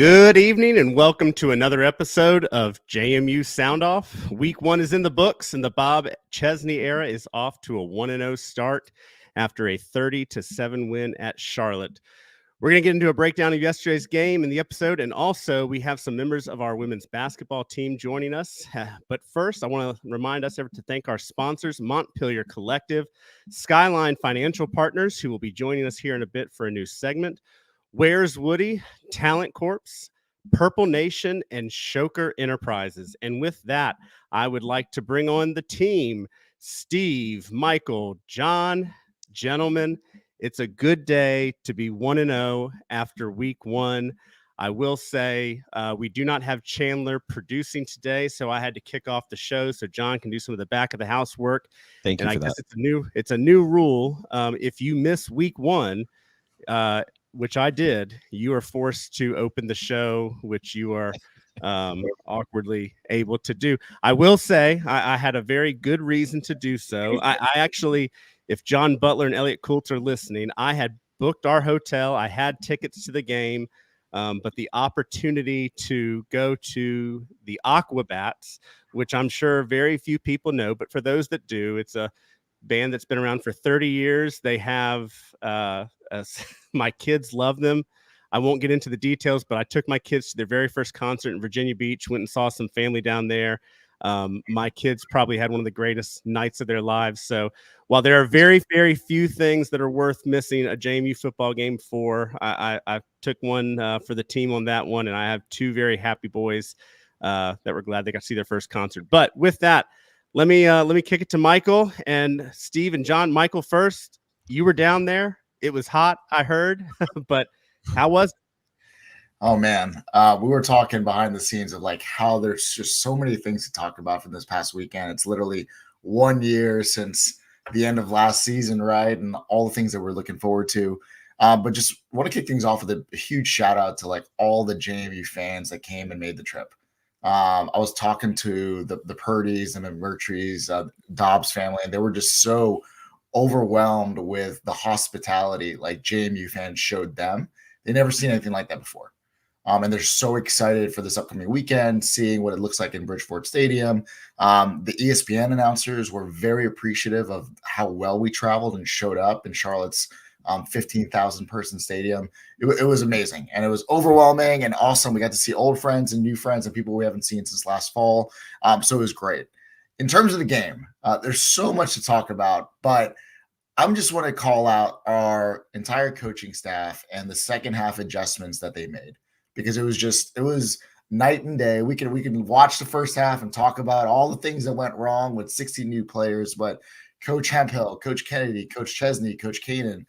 Good evening and welcome to another episode of JMU Sound Off. Week 1 is in the books and the Bob Chesney era is off to a 1-0 start after a 30-7 win at Charlotte. We're going to get into a breakdown of yesterday's game in the episode, and also we have some members of our women's basketball team joining us. But first, I want to remind us to thank our sponsors, Montpelier Collective, Skyline Financial Partners, who will be joining us here in a bit for a new segment, Where's Woody, Talent Corps, Purple Nation, and Shoker Enterprises. And with that, I would like to bring on the team, Steve, Michael, John. Gentlemen, it's a good day to be 1-0 after week 1. I will say we do not have Chandler producing today, so I had to kick off the show so John can do some of the back of the house work. Thank you for I that. guess it's a new rule. If you miss week 1, which I did, you are forced to open the show, which you are awkwardly able to do. I will say I had a very good reason to do so. I actually, if John Butler and Elliot Coulter are listening, I had booked our hotel. I had tickets to the game, but the opportunity to go to the Aquabats, which I'm sure very few people know, but for those that do, it's a band that's been around for 30 years. They have my kids love them. I won't get into the details, but I took my kids to their very first concert in Virginia Beach, went and saw some family down there. My kids probably had one of the greatest nights of their lives. So while there are very, very few things that are worth missing a JMU football game for, I took one for the team on that one, and I have 2 very happy boys that were glad they got to see their first concert. But with that, let me kick it to Michael and Steve and John. Michael first. You were down there. It was hot, I heard, but how was it? Oh man, we were talking behind the scenes of like how there's just so many things to talk about from this past weekend. It's literally 1 year since the end of last season, right? And all the things that we're looking forward to. But just want to kick things off with a huge shout out to like all the JMU fans that came and made the trip. I was talking to the Purdy's and the Mertries, Dobbs family, and they were just so overwhelmed with the hospitality like JMU fans showed them. They never seen anything like that before. And they're so excited for this upcoming weekend, seeing what it looks like in Bridgeport Stadium. The ESPN announcers were very appreciative of how well we traveled and showed up in Charlotte's 15,000 person stadium. It was amazing, and it was overwhelming and awesome. We got to see old friends and new friends and people we haven't seen since last fall. So it was great. In terms of the game, there's so much to talk about, but I'm just want to call out our entire coaching staff and the second half adjustments that they made, because it was night and day. We can watch the first half and talk about all the things that went wrong with 60 new players, but Coach Hemphill, Coach Kennedy, Coach Chesney, Coach Kanan,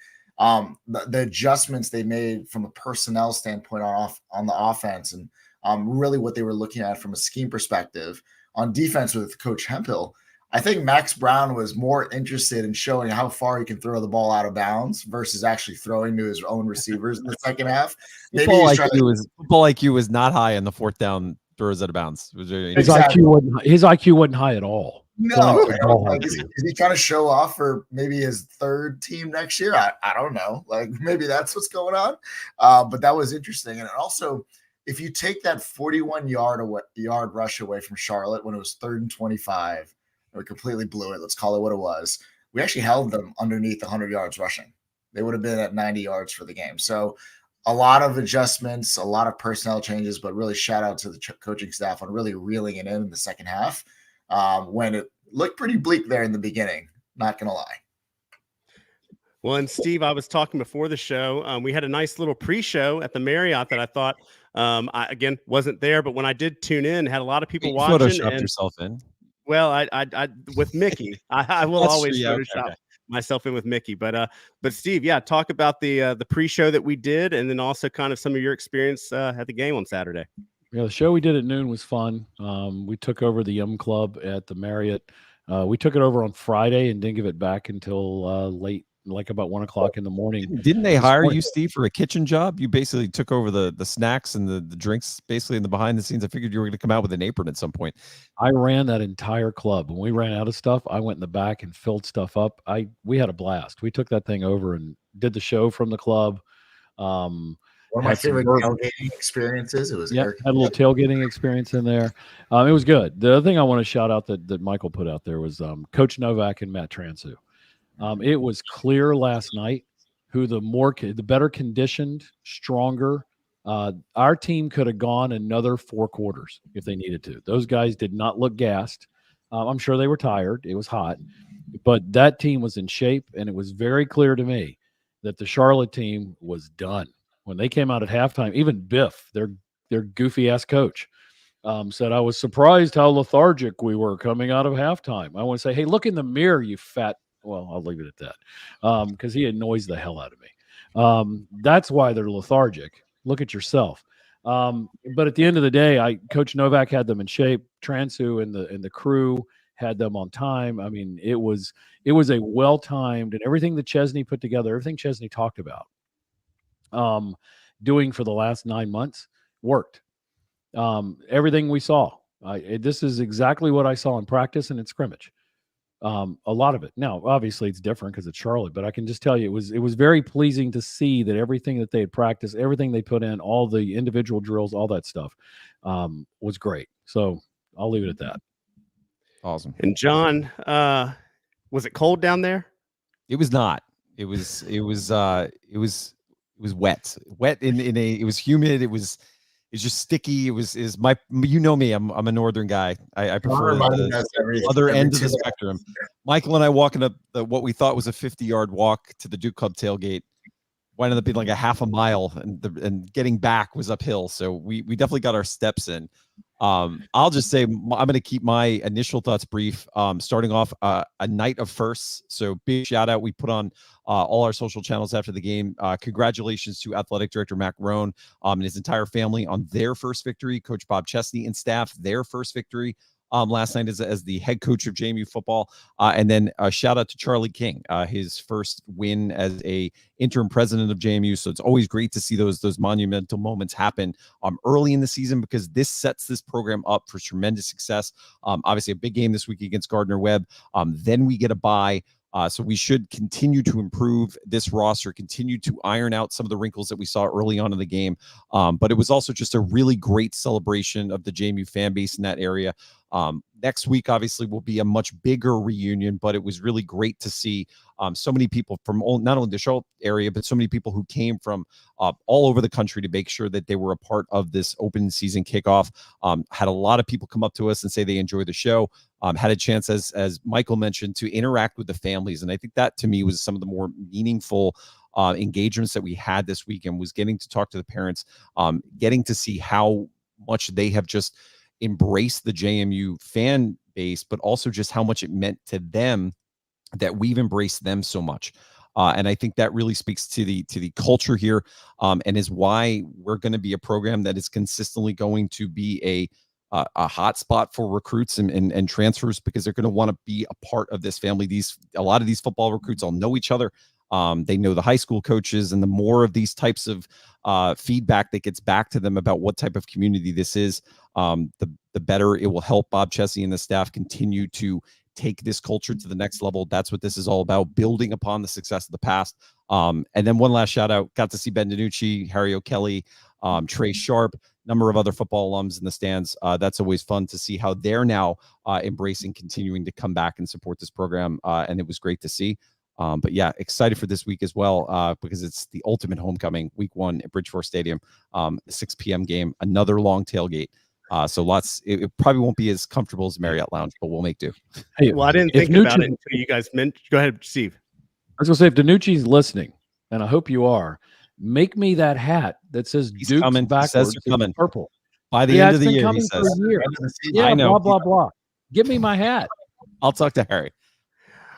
the adjustments they made from a personnel standpoint on the offense, and really what they were looking at from a scheme perspective. On defense with Coach Hemphill, I think Max Brown was more interested in showing how far he can throw the ball out of bounds versus actually throwing to his own receivers in the second half. Football IQ was not high in the 4th down throws out of bounds. His IQ wasn't high at all. No, like, is he trying to show off for maybe his 3rd team next year? I don't know. Like maybe that's what's going on. But that was interesting. And also, if you take that 41-yard rush away from Charlotte when it was 3rd and 25, and we completely blew it. Let's call it what it was. We actually held them underneath 100 yards rushing. They would have been at 90 yards for the game. So a lot of adjustments, a lot of personnel changes, but really shout out to the coaching staff on really reeling it in the second half when it looked pretty bleak there in the beginning. Not going to lie. Well, and Steve, I was talking before the show. We had a nice little pre-show at the Marriott that I thought, I again wasn't there, but when I did tune in, had a lot of people watching. Photoshopped yourself in. Well, I with Mickey, I will always Photoshop myself in with Mickey. But Steve, yeah, talk about the pre-show that we did, and then also kind of some of your experience at the game on Saturday. Yeah, the show we did at noon was fun. We took over the Yum Club at the Marriott. We took it over on Friday and didn't give it back until late, like about 1 o'clock in the morning. Didn't they hire you, Steve, for a kitchen job? You basically took over the snacks and the drinks basically in the behind the scenes. I figured you were going to come out with an apron at some point. I ran that entire club. When we ran out of stuff, I went in the back and filled stuff up. We had a blast. We took that thing over and did the show from the club. One of my had some favorite bourbon. tailgating experiences. It was Yeah, had a little tailgating experience in there. It was good. The other thing I want to shout out that Michael put out there was Coach Novak and Matt Transu. It was clear last night who the better conditioned, stronger. Our team could have gone another 4 quarters if they needed to. Those guys did not look gassed. I'm sure they were tired. It was hot, but that team was in shape, and it was very clear to me that the Charlotte team was done when they came out at halftime. Even Biff, their goofy ass coach, said, I was surprised how lethargic we were coming out of halftime. I want to say, hey, look in the mirror, you fat. Well, I'll leave it at that because he annoys the hell out of me. That's why they're lethargic. Look at yourself. But at the end of the day, Coach Novak had them in shape. Transu and the crew had them on time. I mean, it was a well-timed, and everything that Chesney put together, everything Chesney talked about doing for the last 9 months worked. Everything we saw, this is exactly what I saw in practice and in scrimmage. A lot of it. Now, obviously, it's different because it's Charlotte, but I can just tell you it was very pleasing to see that everything that they had practiced, everything they put in, all the individual drills, all that stuff was great. So I'll leave it at that. Awesome. And John, was it cold down there? It was not. It was wet. Wet it was humid. It was just sticky. It was me. I'm a northern guy. I prefer the other end of the spectrum. Michael and I walking up what we thought was a 50-yard walk to the Duke Club tailgate ended up being like a half a mile, and getting back was uphill. So we definitely got our steps in. I'll just say I'm going to keep my initial thoughts brief. Starting off a night of firsts. So big shout out. We put on all our social channels after the game. Congratulations to Athletic Director Mac Roan and his entire family on their first victory. Coach Bob Chesney and staff, their first victory last night as the head coach of JMU football. And then a shout out to Charlie King, his first win as a interim president of JMU. So it's always great to see those monumental moments happen early in the season, because this sets this program up for tremendous success. Obviously a big game this week against Gardner-Webb. Then we get a bye. So we should continue to improve this roster, continue to iron out some of the wrinkles that we saw early on in the game. But it was also just a really great celebration of the JMU fan base in that area. Next week, obviously, will be a much bigger reunion, but it was really great to see so many people from not only the Charlotte area, but so many people who came from all over the country to make sure that they were a part of this open season kickoff. Had a lot of people come up to us and say they enjoyed the show. Had a chance, as Michael mentioned, to interact with the families. And I think that, to me, was some of the more meaningful engagements that we had this weekend, was getting to talk to the parents, getting to see how much they have just embraced the JMU fan base, but also just how much it meant to them that we've embraced them so much. And I think that really speaks to the culture here, and is why we're going to be a program that is consistently going to be a hot spot for recruits and transfers, because they're going to want to be a part of this family. A lot of these football recruits all know each other. They know the high school coaches, and the more of these types of feedback that gets back to them about what type of community this is, the better it will help Bob Chesney and the staff continue to take this culture to the next level. That's what this is all about, building upon the success of the past. And then one last shout out, got to see Ben DiNucci, Harry O'Kelly, Trey Sharp, number of other football alums in the stands. That's always fun to see how they're now embracing, continuing to come back and support this program. And it was great to see. But yeah, excited for this week as well, because it's the ultimate homecoming, week 1 at Bridgeport Stadium, 6 p.m. game, another long tailgate. So it probably won't be as comfortable as Marriott Lounge, but we'll make do. Hey, well, I didn't think about it until you guys mentioned. Go ahead, Steve. I was going to say, if DiNucci's listening, and I hope you are, make me that hat that says Duke's coming. backwards Coming. purple. By the end of the year, coming he says. for a year. Yeah, I know. blah, blah, blah. Give me my hat. I'll talk to Harry.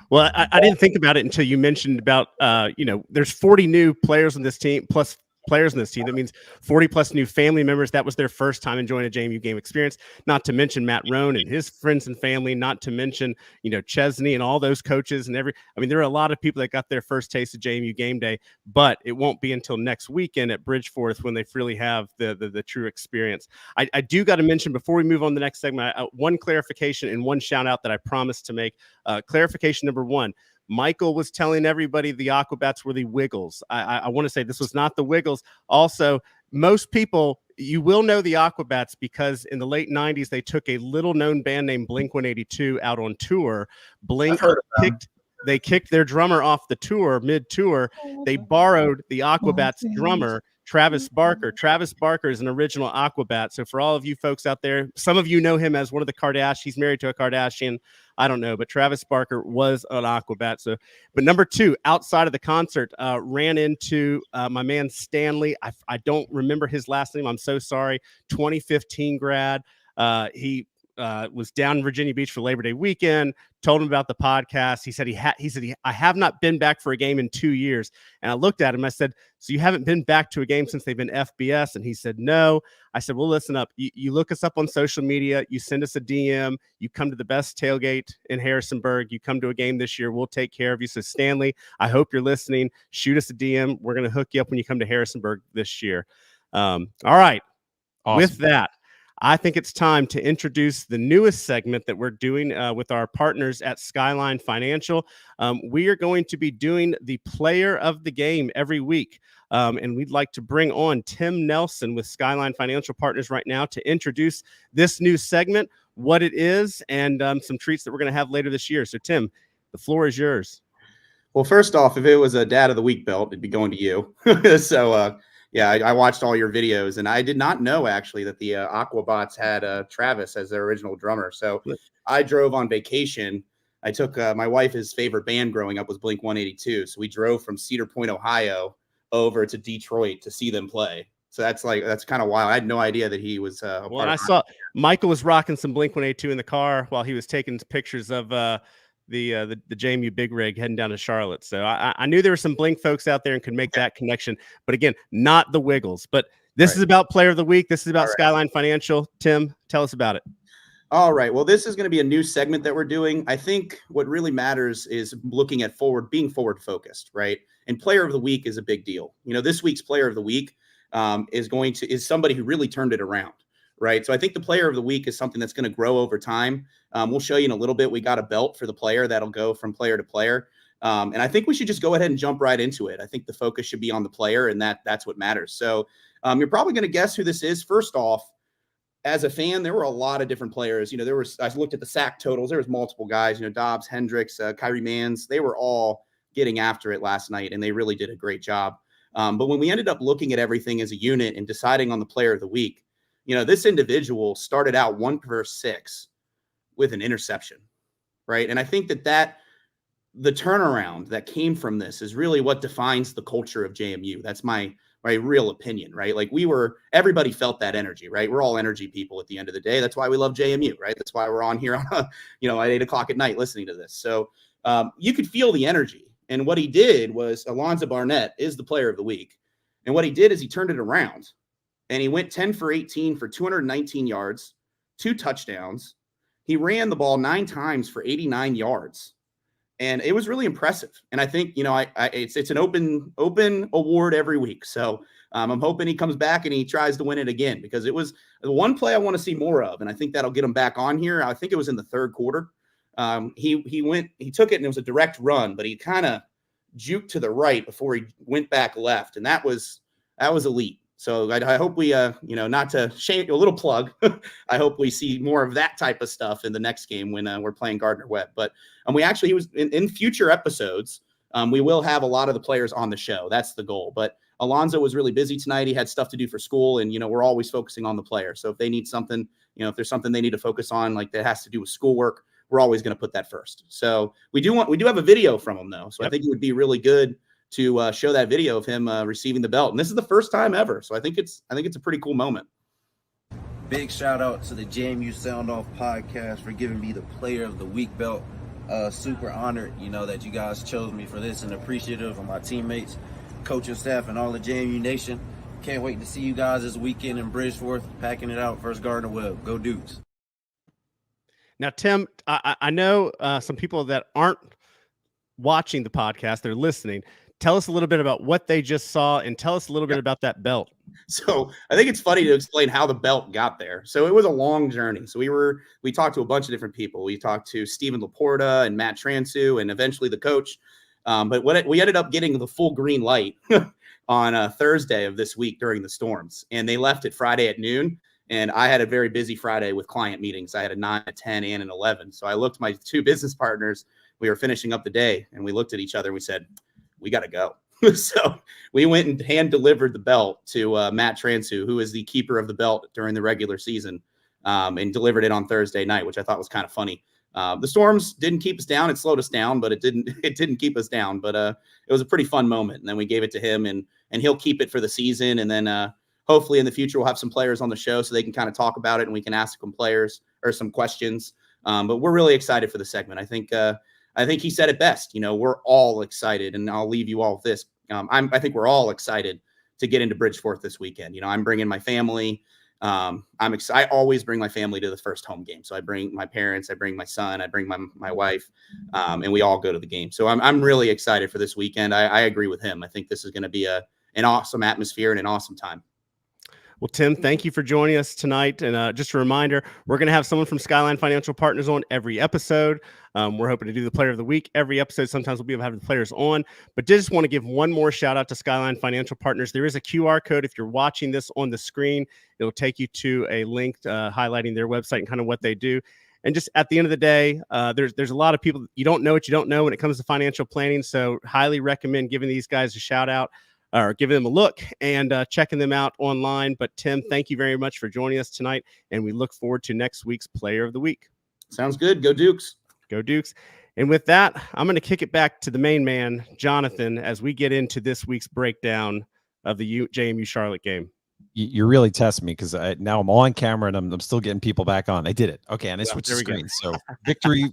Well, I didn't think about it until you mentioned about, there's 40 new players on this team, plus players in this team. That means 40 plus new family members. That was their first time enjoying a JMU game experience. Not to mention Matt Roan and his friends and family. Not to mention, Chesney and all those coaches and there are a lot of people that got their first taste of JMU game day. But it won't be until next weekend at Bridgeforth when they really have the true experience. I do got to mention before we move on to the next segment, one clarification and one shout out that I promised to make. Clarification number 1. Michael was telling everybody the Aquabats were the Wiggles. I want to say this was not the Wiggles. Also, most people, you will know the Aquabats because in the late 90s, they took a little-known band named Blink-182 out on tour. They kicked their drummer off the tour, mid-tour. They borrowed the Aquabats drummer, Travis Barker. Travis Barker is an original Aquabat. So for all of you folks out there, some of you know him as one of the Kardashians. He's married to a Kardashian. I don't know, but Travis Barker was an Aquabat. So, but number two, outside of the concert, ran into my man Stanley. I don't remember his last name. I'm so sorry. 2015 grad. He was down in Virginia Beach for Labor Day weekend, told him about the podcast. He said, I have not been back for a game in 2 years. And I looked at him. I said, so you haven't been back to a game since they've been FBS? And he said, no. I said, well, listen up. You look us up on social media. You send us a DM. You come to the best tailgate in Harrisonburg. You come to a game this year. We'll take care of you. So Stanley, I hope you're listening. Shoot us a DM. We're going to hook you up when you come to Harrisonburg this year. All right. Awesome. With that, I think it's time to introduce the newest segment that we're doing with our partners at Skyline Financial. We are going to be doing the player of the game every week. And we'd like to bring on Tim Nelson with Skyline Financial Partners right now to introduce this new segment, what it is, and some treats that we're going to have later this year. So, Tim, the floor is yours. Well, first off, if it was a Dad of the Week belt, it'd be going to you. So, yeah, I watched all your videos, and I did not know, actually, that the Aquabats had Travis as their original drummer. So I drove on vacation. I took my wife's favorite band growing up was Blink-182. So we drove from Cedar Point, Ohio, over to Detroit to see them play. So that's kind of wild. I had no idea that he was well, and I saw Michael was rocking some Blink-182 in the car while he was taking pictures of the JMU Big Rig heading down to Charlotte. So I knew there were some Blink folks out there and could make that connection. But again, not the Wiggles. But this is about Player of the Week. This is about Skyline Financial. Tim, tell us about it. All right. Well, this is going to be a new segment that we're doing. I think what really matters is looking at being forward focused, right? And Player of the Week is a big deal. You know, this week's Player of the Week is somebody who really turned it around. Right. So I think the Player of the Week is something that's going to grow over time. We'll show you in a little bit. We got a belt for the player that'll go from player to player. And I think we should just go ahead and jump right into it. I think the focus should be on the player, and that's what matters. So you're probably going to guess who this is. First off, as a fan, there were a lot of different players. You know, I looked at the sack totals. There was multiple guys, you know, Dobbs, Hendricks, Kyrie Mans. They were all getting after it last night, and they really did a great job. But when we ended up looking at everything as a unit and deciding on the Player of the Week, you know, this individual started out 1 for 6 with an interception, right? And I think that the turnaround that came from this is really what defines the culture of JMU. That's my real opinion, right? Like everybody felt that energy, right? We're all energy people at the end of the day. That's why we love JMU, right? That's why we're on here, at 8:00 at night listening to this. So you could feel the energy. And what he did was Alonzo Barnett is the Player of the Week. And what he did is he turned it around. And he went 10 for 18 for 219 yards, 2 touchdowns. He ran the ball 9 times for 89 yards. And it was really impressive. And I think, you know, it's an open award every week. So I'm hoping he comes back and he tries to win it again, because it was the one play I want to see more of. And I think that'll get him back on here. I think it was in the third quarter. He took it and it was a direct run, but he kind of juked to the right before he went back left. And that was elite. So I hope we, not to shame a little plug, I hope we see more of that type of stuff in the next game when we're playing Gardner-Webb. But he was in future episodes. We will have a lot of the players on the show. That's the goal. But Alonzo was really busy tonight. He had stuff to do for school, and, you know, we're always focusing on the player. So if they need something, you know, if there's something they need to focus on, like that has to do with schoolwork, we're always going to put that first. So we do have a video from him though. So I think it would be really good to show that video of him receiving the belt. And this is the first time ever. So I think it's a pretty cool moment. Big shout out to the JMU Sound Off podcast for giving me the Player of the Week belt. Super honored, you know, that you guys chose me for this, and appreciative of my teammates, coaching staff, and all the JMU Nation. Can't wait to see you guys this weekend in Bridgeforth, packing it out versus Gardner-Webb. Go Dukes. Now, Tim, I know some people that aren't watching the podcast, they're listening. tell us a little bit about what they just saw and tell us a little bit about that belt. So I think it's funny to explain how the belt got there. So it was a long journey. So we talked to a bunch of different people. We talked to Stephen Laporta and Matt Transu and eventually the coach. But we ended up getting the full green light on a Thursday of this week during the storms, and they left it Friday at noon. And I had a very busy Friday with client meetings. I had a 9, a 10, and an 11. So I looked at my 2 business partners. We were finishing up the day, and we looked at each other and we said, we got to go. So we went and hand delivered the belt to Matt Transu, who is the keeper of the belt during the regular season, and delivered it on Thursday night, which I thought was kind of funny. The storms didn't keep us down. It slowed us down, but it didn't keep us down. But it was a pretty fun moment. And then we gave it to him, and he'll keep it for the season. And then hopefully in the future, we'll have some players on the show so they can kind of talk about it and we can ask some players or some questions. But we're really excited for the segment. I think he said it best. We're all excited, and I'll leave you all with this. I think we're all excited to get into Bridgeport this weekend. I'm bringing my family. I'm excited. I always bring my family to the first home game. So I bring my parents, I bring my son, I bring my wife, and we all go to the game. So I'm really excited for this weekend. I agree with him. I think this is going to be an awesome atmosphere and an awesome time. Well, Tim, thank you for joining us tonight. And just a reminder, we're going to have someone from Skyline Financial Partners on every episode. We're hoping to do the player of the week every episode. Sometimes we'll be able to have the players on, but just want to give one more shout out to Skyline Financial Partners. There is a QR code. If you're watching this on the screen, it'll take you to a link highlighting their website and kind of what they do. And just at the end of the day, there's a lot of people, you don't know what you don't know when it comes to financial planning. So highly recommend giving these guys a shout out or giving them a look and checking them out online. But Tim, thank you very much for joining us tonight. And we look forward to next week's Player of the Week. Sounds good. Go Dukes. Go Dukes. And with that, I'm going to kick it back to the main man, Jonathan, as we get into this week's breakdown of the JMU Charlotte game. You really test me because now I'm on camera and I'm still getting people back on. I did it. Okay, and I switched the screen. So victory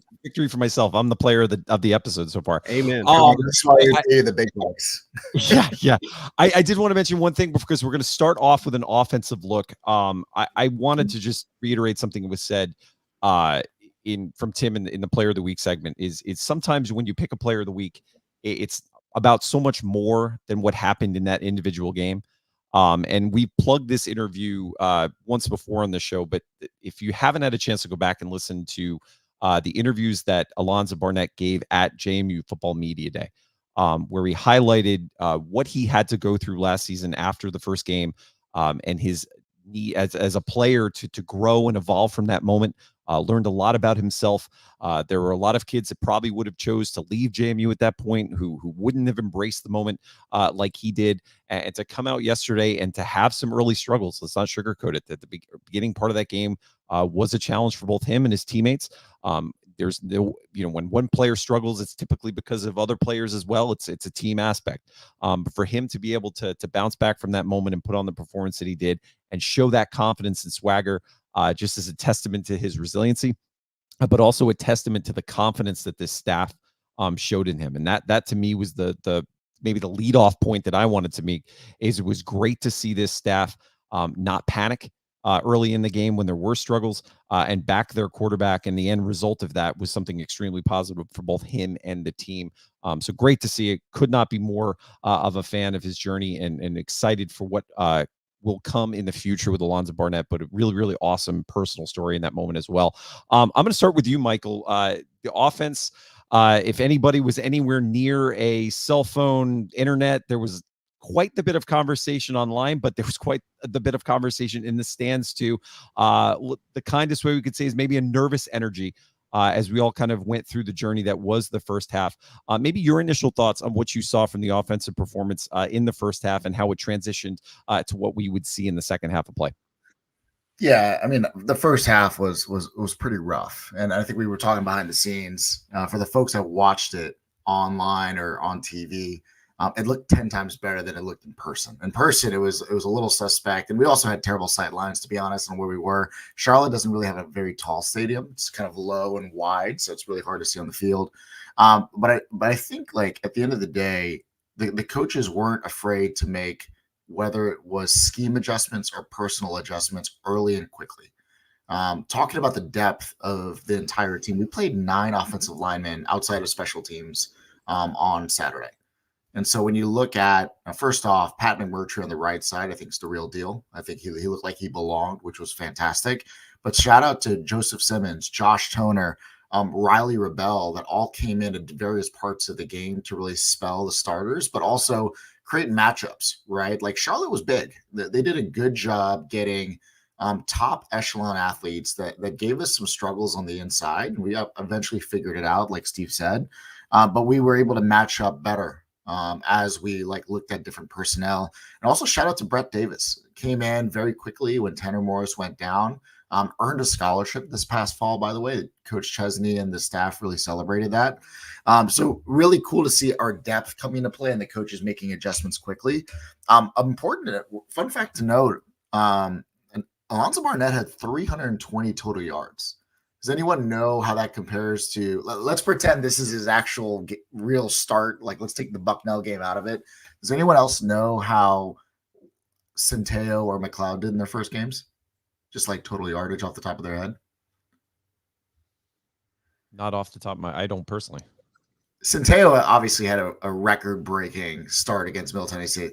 for myself. I'm the player of the episode so far. Amen. That's why you do the big bucks. Yeah. I did want to mention one thing because we're going to start off with an offensive look. I wanted to just reiterate something that was said from Tim in the Player of the Week segment. Is sometimes when you pick a Player of the Week, it's about so much more than what happened in that individual game. And we plugged this interview once before on the show, but if you haven't had a chance to go back and listen to the interviews that Alonzo Barnett gave at JMU Football Media Day, where he highlighted what he had to go through last season after the first game, and his need as a player to grow and evolve from that moment. Learned a lot about himself. There were a lot of kids that probably would have chose to leave JMU at that point who wouldn't have embraced the moment like he did. And to come out yesterday and to have some early struggles, let's not sugarcoat it, that the beginning part of that game was a challenge for both him and his teammates. There's no, when one player struggles, it's typically because of other players as well. It's a team aspect. But for him to be able to bounce back from that moment and put on the performance that he did and show that confidence and swagger, just as a testament to his resiliency, but also a testament to the confidence that this staff showed in him. And that to me was the maybe the leadoff point that I wanted to make. Is it was great to see this staff not panic early in the game when there were struggles and back their quarterback. And the end result of that was something extremely positive for both him and the team. So great to see it. Could not be more of a fan of his journey and excited for what will come in the future with Alonzo Barnett, but a really, really awesome personal story in that moment as well. I'm going to start with you, Michael. The offense, if anybody was anywhere near a cell phone, internet, there was quite the bit of conversation online, but there was quite the bit of conversation in the stands too. The kindest way we could say is maybe a nervous energy as we all kind of went through the journey that was the first half. Maybe your initial thoughts on what you saw from the offensive performance in the first half and how it transitioned to what we would see in the second half of play. Yeah, I mean, the first half was pretty rough, and I think we were talking behind the scenes for the folks that watched it online or on TV. It looked 10 times better than it looked in person. In person, it was a little suspect. And we also had terrible sight lines, to be honest, on where we were. Charlotte doesn't really have a very tall stadium. It's kind of low and wide, so it's really hard to see on the field. But I think, like, at the end of the day, the coaches weren't afraid to make, whether it was scheme adjustments or personal adjustments, early and quickly. Talking about the depth of the entire team, we played 9 offensive linemen outside of special teams on Saturday. And so when you look at, first off, Pat McMurtry on the right side, I think it's the real deal. I think he looked like he belonged, which was fantastic. But shout out to Joseph Simmons, Josh Toner, Riley Rebel, that all came in at various parts of the game to really spell the starters, but also create matchups, right? Like Charlotte was big. They did a good job getting top echelon athletes that gave us some struggles on the inside. We eventually figured it out, like Steve said, but we were able to match up better as we looked at different personnel. And also shout out to Brett Davis. Came in very quickly when Tanner Morris went down. Earned a scholarship this past fall, by the way. Coach Chesney and the staff really celebrated that. So really cool to see our depth coming into play and the coaches making adjustments quickly. Important fun fact to note, Alonzo Barnett had 320 total yards. Does anyone know how that compares to, let's pretend this is his actual real start. Let's take the Bucknell game out of it. Does anyone else know how Centeo or McLeod did in their first games? Just total yardage off the top of their head? Not off the top of I don't personally. Centeo obviously had a record-breaking start against Middle Tennessee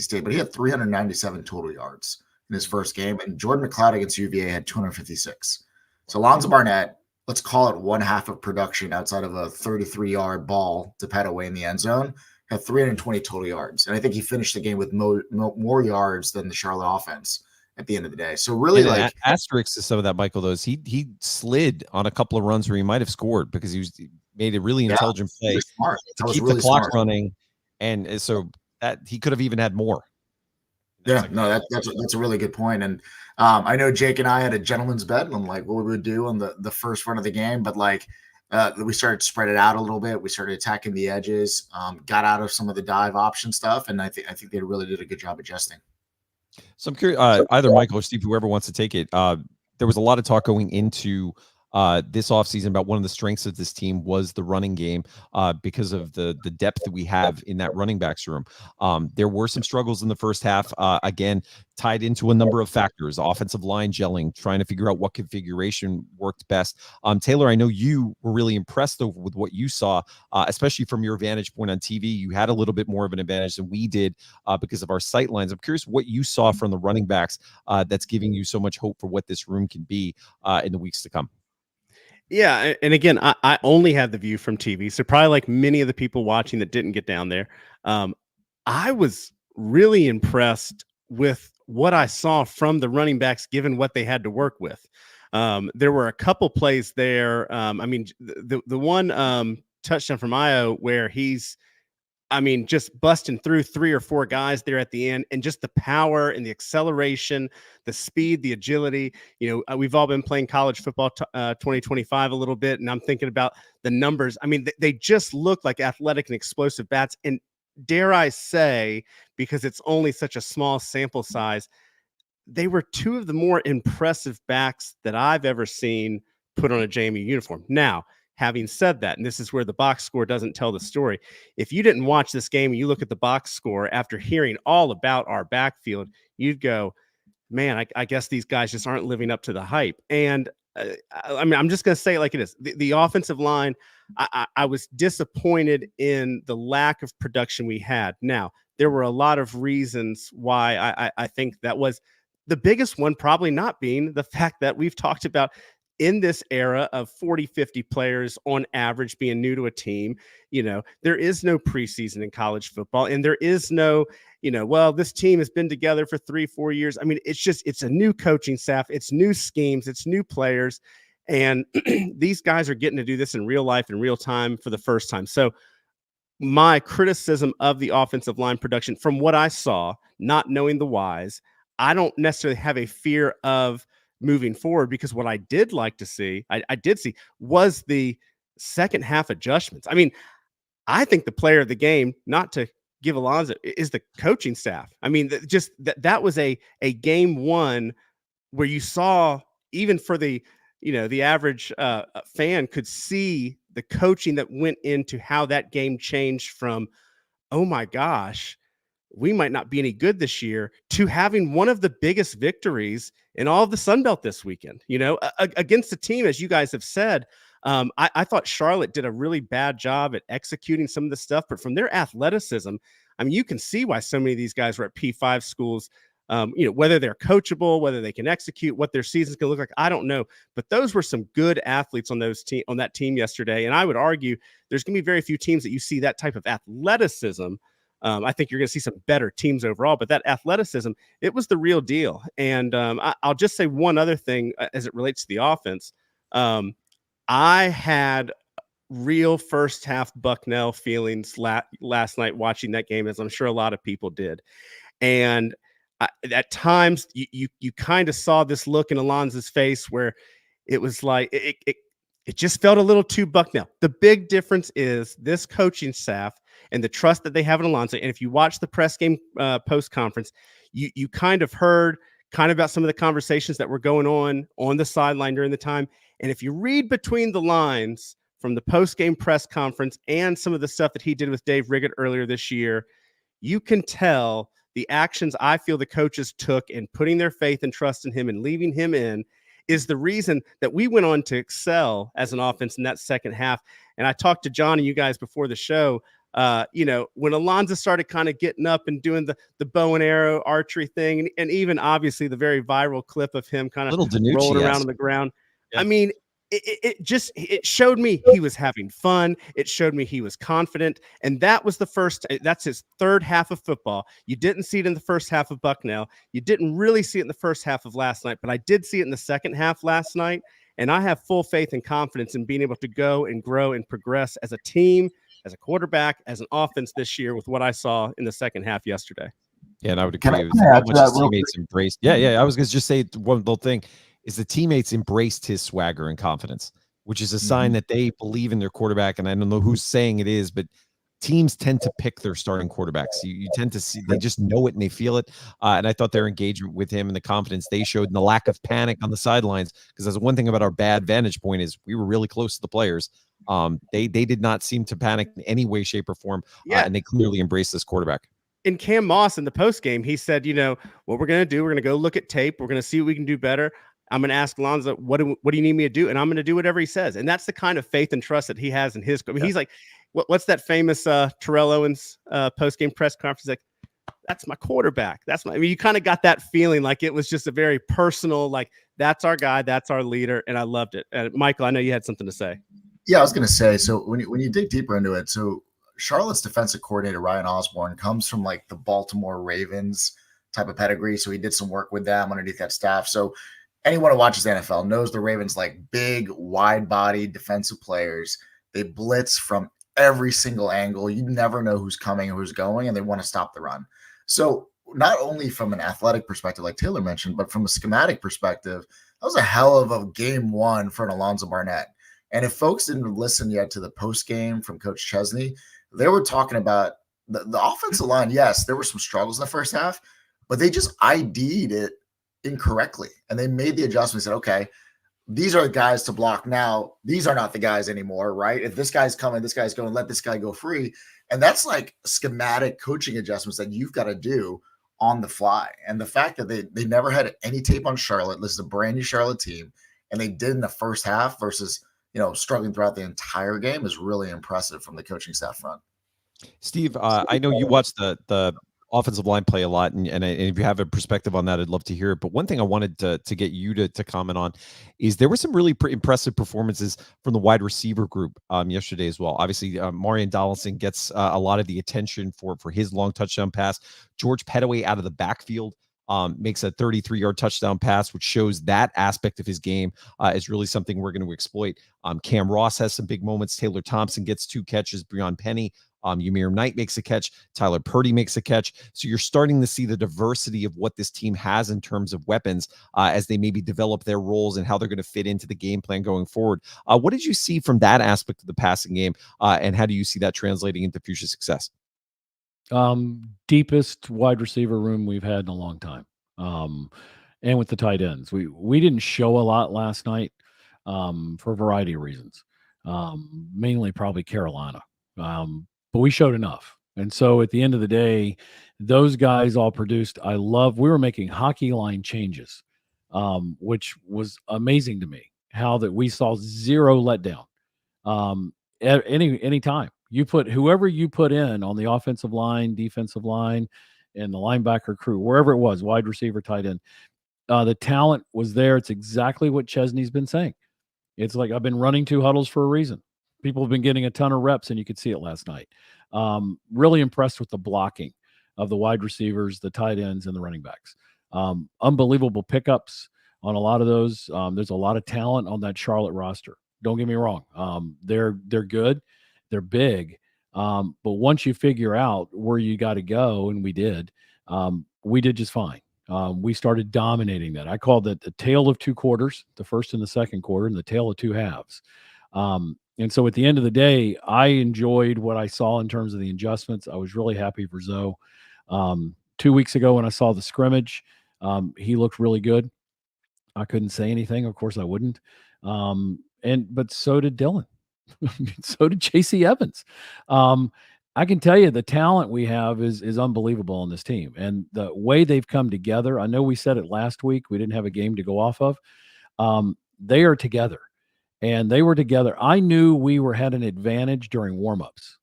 State, but he had 397 total yards in his first game, and Jordan McLeod against UVA had 256. So Alonzo Barnett, let's call it one half of production outside of a 33-yard ball to pet away in the end zone, had 320 total yards. And I think he finished the game with more yards than the Charlotte offense at the end of the day. So really, asterisk to some of that, Michael, though, is he slid on a couple of runs where he might have scored because he made a really intelligent play to keep the clock running, and so that he could have even had more. Yeah, no, that's a really good point. And I know Jake and I had a gentleman's bet on what we would do on the first run of the game, but we started to spread it out a little bit. We started attacking the edges, got out of some of the dive option stuff, and I think they really did a good job adjusting. So I'm curious, either Michael or Steve, whoever wants to take it. There was a lot of talk going into this offseason about one of the strengths of this team was the running game because of the depth that we have in that running backs room. There were some struggles in the first half, again, tied into a number of factors, offensive line gelling, trying to figure out what configuration worked best. Taylor, I know you were really impressed with what you saw, especially from your vantage point on TV. You had a little bit more of an advantage than we did because of our sight lines. I'm curious what you saw from the running backs that's giving you so much hope for what this room can be in the weeks to come. Yeah, and again, I only had the view from TV, so probably like many of the people watching that didn't get down there, I was really impressed with what I saw from the running backs, given what they had to work with. There were a couple plays there. I mean, the one touchdown from Io where he's, just busting through 3 or 4 guys there at the end, and just the power and the acceleration, the speed, the agility. We've all been playing college football 2025 a little bit, and I'm thinking about the numbers. They just look like athletic and explosive bats. And dare I say, because it's only such a small sample size, they were 2 of the more impressive backs that I've ever seen put on a JMU uniform. Now, having said that, and this is where the box score doesn't tell the story, if you didn't watch this game and you look at the box score after hearing all about our backfield, you'd go, man, I guess these guys just aren't living up to the hype. And I'm just going to say it like it is. The offensive line, I was disappointed in the lack of production we had. Now, there were a lot of reasons why I think that was the biggest one, probably not being the fact that we've talked about in this era of 40, 50 players on average being new to a team. There is no preseason in college football, and there is no, well, this team has been together for 3-4 years. It's a new coaching staff, it's new schemes, it's new players. And these guys are getting to do this in real life, in real time, for the first time. So my criticism of the offensive line production, from what I saw, not knowing the whys, I don't necessarily have a fear of moving forward, because what I did like to see, I did see, was the second half adjustments. I think the player of the game, not to give Alonzo, is the coaching staff. That was a game one where you saw, even for the average fan could see the coaching that went into how that game changed from, oh my gosh, we might not be any good this year, to having one of the biggest victories in all of the Sun Belt this weekend, against a team, as you guys have said, I thought Charlotte did a really bad job at executing some of the stuff, but from their athleticism, I mean, you can see why so many of these guys were at P5 schools. Whether they're coachable, whether they can execute, what their season's going to look like, I don't know. But those were some good athletes on that team yesterday. And I would argue there's going to be very few teams that you see that type of athleticism. I think you're going to see some better teams overall, but that athleticism, it was the real deal. And I'll just say one other thing as it relates to the offense. I had real first half Bucknell feelings last night watching that game, as I'm sure a lot of people did. And at times you kind of saw this look in Alonzo's face where it was like it just felt a little too Bucknell. The big difference is this coaching staff and the trust that they have in Alonzo. And if you watch the press game post conference, you kind of heard kind of about some of the conversations that were going on the sideline during the time. And if you read between the lines from the post game press conference and some of the stuff that he did with Dave Riggett earlier this year, you can tell the actions I feel the coaches took in putting their faith and trust in him and leaving him in is the reason that we went on to excel as an offense in that second half. And I talked to John and you guys before the show, when Alonzo started kind of getting up and doing the bow and arrow archery thing, and even obviously the very viral clip of him kind of rolling around on the ground. Yeah. I mean, it showed me he was having fun. It showed me he was confident. And that's his third half of football. You didn't see it in the first half of Bucknell. You didn't really see it in the first half of last night, but I did see it in the second half last night. And I have full faith and confidence in being able to go and grow and progress as a team, as a quarterback, as an offense this year with what I saw in the second half yesterday. Yeah, and I would agree with how much his teammates embraced. Yeah. I was going to just say one little thing. Is the teammates embraced his swagger and confidence, which is a sign that they believe in their quarterback. And I don't know who's saying it is, but teams tend to pick their starting quarterbacks. You tend to see, they just know it and they feel it. And I thought their engagement with him and the confidence they showed and the lack of panic on the sidelines, because that's one thing about our bad vantage point is we were really close to the players. They did not seem to panic in any way, shape, or form. And they clearly embraced this quarterback. In Cam Moss in the post game, he said, what we're going to do, we're going to go look at tape. We're going to see what we can do better. I'm going to ask Alonzo, what do you need me to do? And I'm going to do whatever he says. And that's the kind of faith and trust that he has in his. I mean, he's like, what's that famous Terrell Owens post-game press conference? Like, that's my quarterback. I mean, you kind of got that feeling like it was just a very personal, like, that's our guy, that's our leader. And I loved it. And Michael, I know you had something to say. Yeah, I was going to say, so when you dig deeper into it, so Charlotte's defensive coordinator, Ryan Osborne, comes from like the Baltimore Ravens type of pedigree. So he did some work with them underneath that staff. So anyone who watches the NFL knows the Ravens like big, wide-bodied defensive players. They blitz from every single angle. You never know who's coming or who's going, and they want to stop the run. So not only from an athletic perspective, like Taylor mentioned, but from a schematic perspective, that was a hell of a game one for an Alonzo Barnett. And if folks didn't listen yet to the post game from Coach Chesney, they were talking about the offensive line. Yes, there were some struggles in the first half, but they just ID'd it incorrectly. And they made the adjustment, said, okay, these are the guys to block now. These are not the guys anymore, right? If this guy's coming, this guy's going, let this guy go free. And that's like schematic coaching adjustments that you've got to do on the fly. And the fact that they never had any tape on Charlotte, this is a brand new Charlotte team, and they did in the first half versus struggling throughout the entire game is really impressive from the coaching staff front. Steve, I know you watched the offensive line play a lot, and if you have a perspective on that, I'd love to hear it. But one thing I wanted to get you to comment on is there were some really impressive performances from the wide receiver group yesterday as well. Obviously, Marion Donaldson gets a lot of the attention for his long touchdown pass. George Pettaway out of the backfield makes a 33-yard touchdown pass, which shows that aspect of his game is really something we're going to exploit. Cam Ross has some big moments. Taylor Thompson gets 2 catches. Breon Penny, Ymir Knight makes a catch. Tyler Purdy makes a catch. So you're starting to see the diversity of what this team has in terms of weapons as they maybe develop their roles and how they're going to fit into the game plan going forward. What did you see from that aspect of the passing game, and how do you see that translating into future success? Deepest wide receiver room we've had in a long time. And with the tight ends, we didn't show a lot last night for a variety of reasons. Mainly probably Carolina. But we showed enough. And so at the end of the day, those guys all produced. We were making hockey line changes, which was amazing to me, how that we saw zero letdown. Any time you put whoever you put in on the offensive line, defensive line, and the linebacker crew, wherever it was, wide receiver, tight end, the talent was there. It's exactly what Chesney's been saying. It's like, I've been running 2 huddles for a reason. People have been getting a ton of reps, and you could see it last night. Really impressed with the blocking of the wide receivers, the tight ends, and the running backs. Unbelievable pickups on a lot of those. There's a lot of talent on that Charlotte roster. Don't get me wrong. They're good. They're big. But once you figure out where you got to go, and we did just fine. We started dominating that. I called it the tale of 2 quarters, the first and the second quarter, and the tale of 2 halves. And so at the end of the day, I enjoyed what I saw in terms of the adjustments. I was really happy for Zoe. 2 weeks ago when I saw the scrimmage, he looked really good. I couldn't say anything. Of course I wouldn't. But so did Dylan. So did JC Evans. I can tell you the talent we have is unbelievable on this team, and the way they've come together. I know we said it last week. We didn't have a game to go off of. They are together, and they were together. I knew we had an advantage during warmups.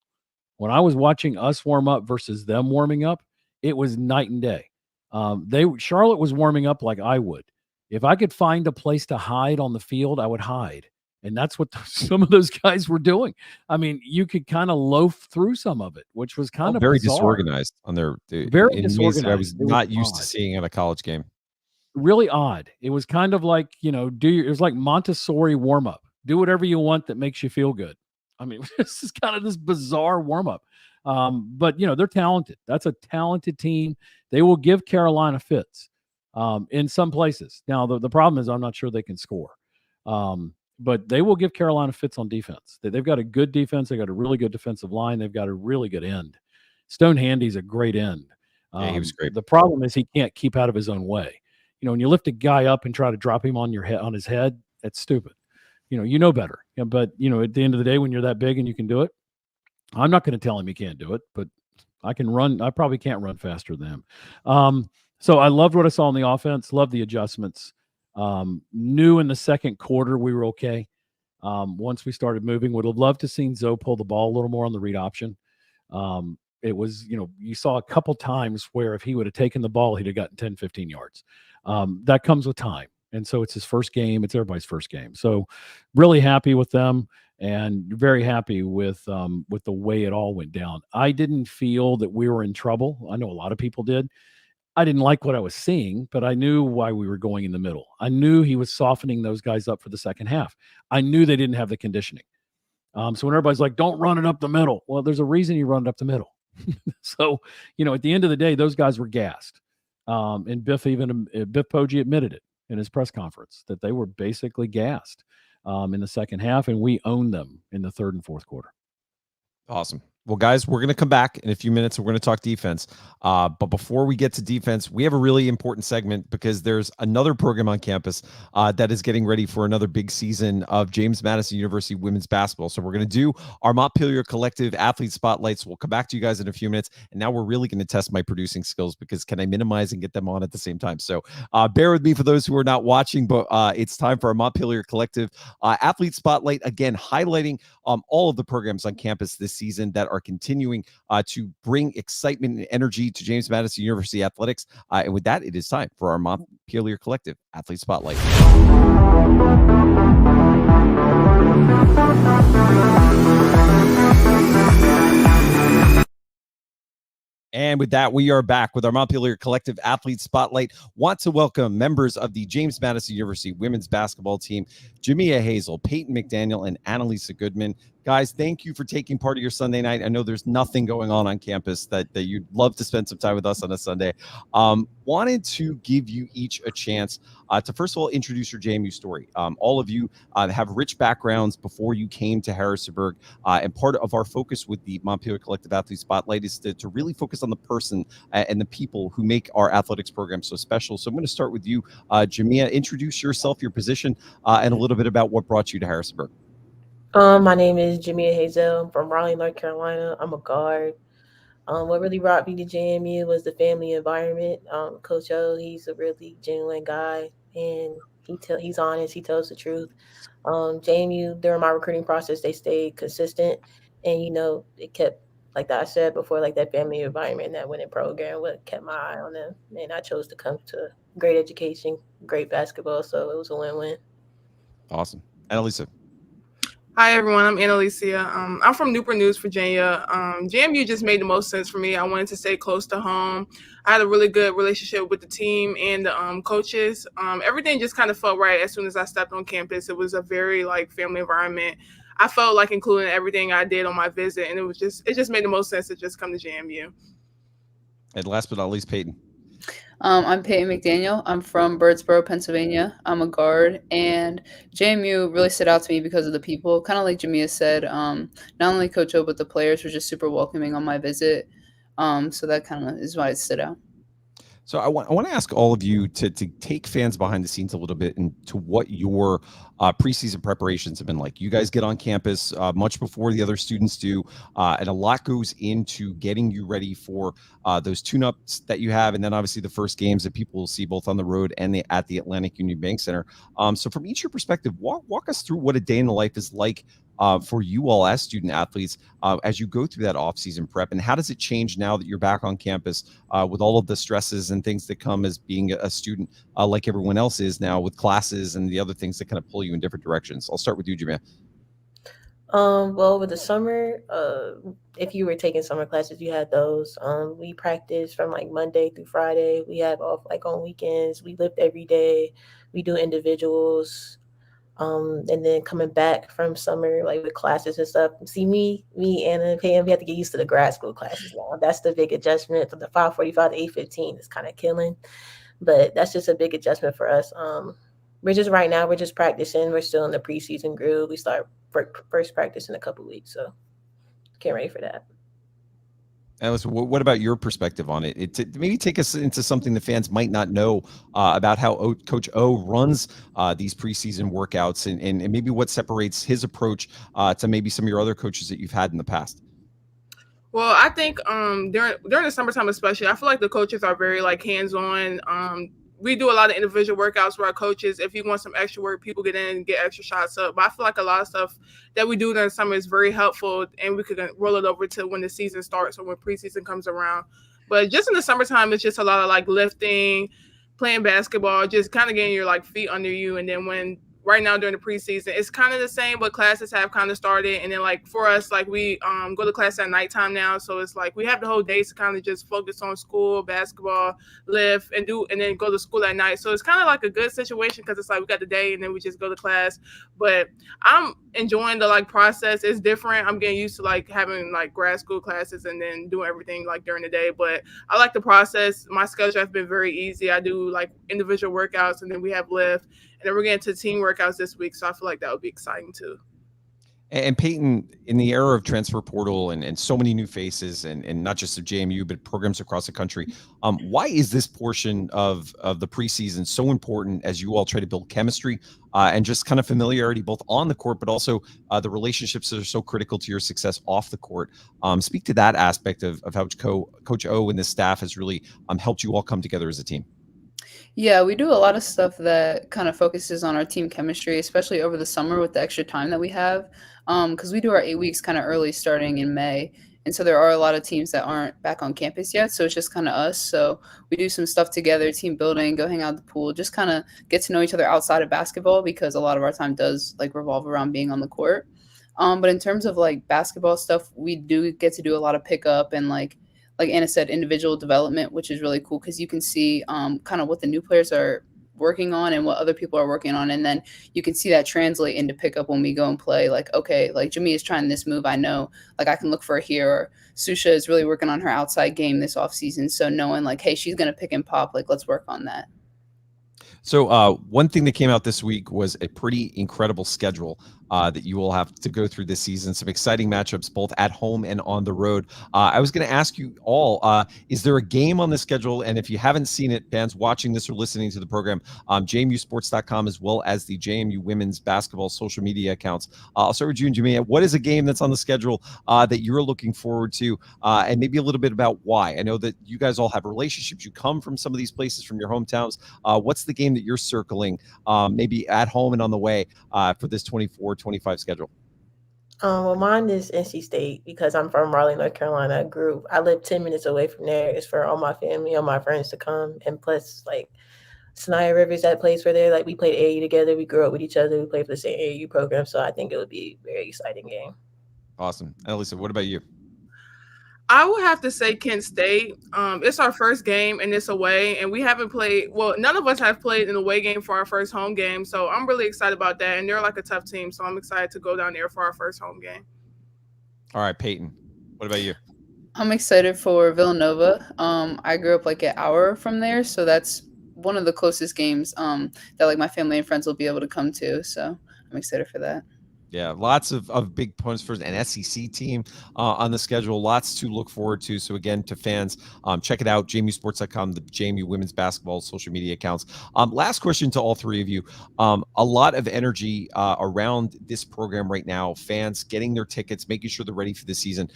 When I was watching us warm up versus them warming up, it was night and day. Charlotte was warming up like I would. If I could find a place to hide on the field, I would hide. And that's what some of those guys were doing. I mean, you could kind of loaf through some of it, which was kind of very bizarre. Disorganized on their very disorganized. I was not used to seeing at a college game. Really odd. It was kind of like, it was like Montessori warm up. Do whatever you want that makes you feel good. I mean, this is kind of this bizarre warm up. But they're talented. That's a talented team. They will give Carolina fits in some places. Now, the problem is I'm not sure they can score. But they will give Carolina fits on defense. They've got a good defense. They've got a really good defensive line. They've got a really good end. Stone Handy's a great end. Yeah, he was great. The problem is he can't keep out of his own way. When you lift a guy up and try to drop him on his head, that's stupid. You know better. But at the end of the day, when you're that big and you can do it, I'm not going to tell him he can't do it, but I can run. I probably can't run faster than him. So I loved what I saw on the offense. Loved the adjustments. Knew in the second quarter we were okay. Once we started moving, would have loved to seen Zoe pull the ball a little more on the read option. It was, you saw a couple times where if he would have taken the ball, he'd have gotten 10, 15 yards. That comes with time. And so it's his first game. It's everybody's first game. So really happy with them and very happy with the way it all went down. I didn't feel that we were in trouble. I know a lot of people did. I didn't like what I was seeing, but I knew why we were going in the middle. I knew he was softening those guys up for the second half. I knew they didn't have the conditioning. So when everybody's like, don't run it up the middle. Well, there's a reason you run it up the middle. So, at the end of the day, those guys were gassed. And Biff Poggi admitted it in his press conference that they were basically gassed in the second half, and we owned them in the third and fourth quarter. Awesome. Well, guys, we're going to come back in a few minutes. We're going to talk defense. But before we get to defense, we have a really important segment because there's another program on campus that is getting ready for another big season of James Madison University women's basketball. So we're going to do our Montpelier Collective Athlete Spotlights. We'll come back to you guys in a few minutes. And now we're really going to test my producing skills because can I minimize and get them on at the same time? So bear with me for those who are not watching, but it's time for our Montpelier Collective Athlete Spotlight. Again, highlighting all of the programs on campus this season that are continuing to bring excitement and energy to James Madison University athletics. And with that, it is time for our Montpelier Collective Athlete Spotlight. And with that, we are back with our Montpelier Collective Athlete Spotlight. Want to welcome members of the James Madison University women's basketball team, Jamia Hazell, Peyton McDaniel, and Annalicia Goodman. Guys, thank you for taking part of your Sunday night. I know there's nothing going on campus that you'd love to spend some time with us on a Sunday. Wanted to give you each a chance to, first of all, introduce your JMU story. All of you have rich backgrounds before you came to Harrisonburg. And part of our focus with the Montpelier Collective Athlete Spotlight is to really focus on the person and the people who make our athletics program so special. So I'm going to start with you, Jamia. Introduce yourself, your position, and a little bit about what brought you to Harrisonburg. My name is Jamia Hazell. I'm from Raleigh, North Carolina. I'm a guard. What really brought me to JMU was the family environment. Coach O, he's a really genuine guy, and he's honest. He tells the truth. JMU, during my recruiting process, they stayed consistent, and it kept, like I said before, like that family environment, that winning program, what kept my eye on them. And I chose to come to great education, great basketball, so it was a win-win. Awesome. Annalicia. Hi, everyone. I'm Annalicia. I'm from Newport News, Virginia. JMU just made the most sense for me. I wanted to stay close to home. I had a really good relationship with the team and the coaches. Everything just kind of felt right as soon as I stepped on campus. It was a very family environment. I felt like including everything I did on my visit, and it just made the most sense to just come to JMU. And last but not least, Peyton. I'm Peyton McDaniel. I'm from Birdsboro, Pennsylvania. I'm a guard, and JMU really stood out to me because of the people. Kind of like Jamia said, not only Coach O, but the players were just super welcoming on my visit. So that kind of is why it stood out. So I want to ask all of you to take fans behind the scenes a little bit into what your preseason preparations have been like. You guys get on campus much before the other students do, and a lot goes into getting you ready for those tune-ups that you have, and then obviously the first games that people will see both on the road and at the Atlantic Union Bank Center. So from each of your perspective, walk us through what a day in the life is like for you all as student athletes as you go through that off-season prep, and how does it change now that you're back on campus with all of the stresses and things that come as being a student like everyone else is now, with classes and the other things that kind of pull you in different directions? I'll start with you, Jamia. Well, with the summer, if you were taking summer classes, you had those. We practice from Monday through Friday. We have off on weekends. We lift every day. We do individuals. And then coming back from summer, with classes and stuff. See, me, Anna, and Pam, we have to get used to the grad school classes now. That's the big adjustment. From the 5:45 to 8:15 is kind of killing, but that's just a big adjustment for us. We're just practicing. We're still in the preseason groove. We start first practice in a couple weeks, so can't ready for that. Alice, what about your perspective on it? Maybe take us into something the fans might not know about how Coach O runs these preseason workouts, and maybe what separates his approach to maybe some of your other coaches that you've had in the past. Well, I think during the summertime especially, I feel like the coaches are very hands-on. We do a lot of individual workouts for our coaches. If you want some extra work, people get in and get extra shots up. But I feel like a lot of stuff that we do during the summer is very helpful, and we could roll it over to when the season starts or when preseason comes around. But just in the summertime, it's just a lot of lifting, playing basketball, just kind of getting your feet under you. And then right now during the preseason, it's kind of the same, but classes have kind of started. And then for us, we go to class at nighttime now. So it's we have the whole day to kind of just focus on school, basketball, lift, and then go to school at night. So it's kind of a good situation because it's we got the day and then we just go to class. But I'm enjoying the process. It's different. I'm getting used to having grad school classes and then doing everything during the day. But I like the process. My schedule has been very easy. I do individual workouts, and then we have lift. And then we're getting to team workouts this week, so I feel like that would be exciting too. And Peyton, in the era of transfer portal and so many new faces, and not just of JMU, but programs across the country, why is this portion of the preseason so important as you all try to build chemistry and just kind of familiarity both on the court, but also the relationships that are so critical to your success off the court? Speak to that aspect of how Coach O and the staff has really helped you all come together as a team. Yeah, we do a lot of stuff that kind of focuses on our team chemistry, especially over the summer with the extra time that we have, because we do our 8 weeks kind of early starting in May. And so there are a lot of teams that aren't back on campus yet. So it's just kind of us. So we do some stuff together, team building, go hang out at the pool, just kind of get to know each other outside of basketball, because a lot of our time does revolve around being on the court. But in terms of basketball stuff, we do get to do a lot of pickup and like Anna said, individual development, which is really cool because you can see kind of what the new players are working on and what other people are working on. And then you can see that translate into pickup when we go and play. Okay, Jamia is trying this move. I know, I can look for her here. Or Susha is really working on her outside game this offseason. So knowing hey, she's going to pick and pop, let's work on that. So one thing that came out this week was a pretty incredible schedule that you will have to go through this season. Some exciting matchups both at home and on the road. I was going to ask you all, is there a game on the schedule? And if you haven't seen it, fans watching this or listening to the program, JMUsports.com as well as the JMU women's basketball social media accounts. I'll start with you and Jamia. What is a game that's on the schedule that you're looking forward to, and maybe a little bit about why? I know that you guys all have relationships. You come from some of these places, from your hometowns. What's the game that you're circling, maybe at home and on the way, for this 24-25 schedule? Well, mine is NC State because I'm from Raleigh, North Carolina. I live 10 minutes away from there. It's for all my family, all my friends to come. And plus, like, Sanaya Rivers, that plays for there. Like, we played AAU together. We grew up with each other. We played for the same AAU program. So I think it would be a very exciting game. Awesome. Annalicia, what about you? I would have to say Kent State. It's our first game and it's away, and we haven't played. Well, none of us have played an away game for our first home game, so I'm really excited about that. And they're like a tough team, so I'm excited to go down there for our first home game. All right, Peyton, what about you? I'm excited for Villanova. I grew up like an hour from there, so that's one of the closest games that like my family and friends will be able to come to. So I'm excited for that. Yeah, lots of big opponents for an SEC team on the schedule. Lots to look forward to. So again, to fans, check it out, JMUsports.com, the JMU women's basketball social media accounts. Last question to all three of you. A lot of energy around this program right now. Fans getting their tickets, making sure they're ready for the season.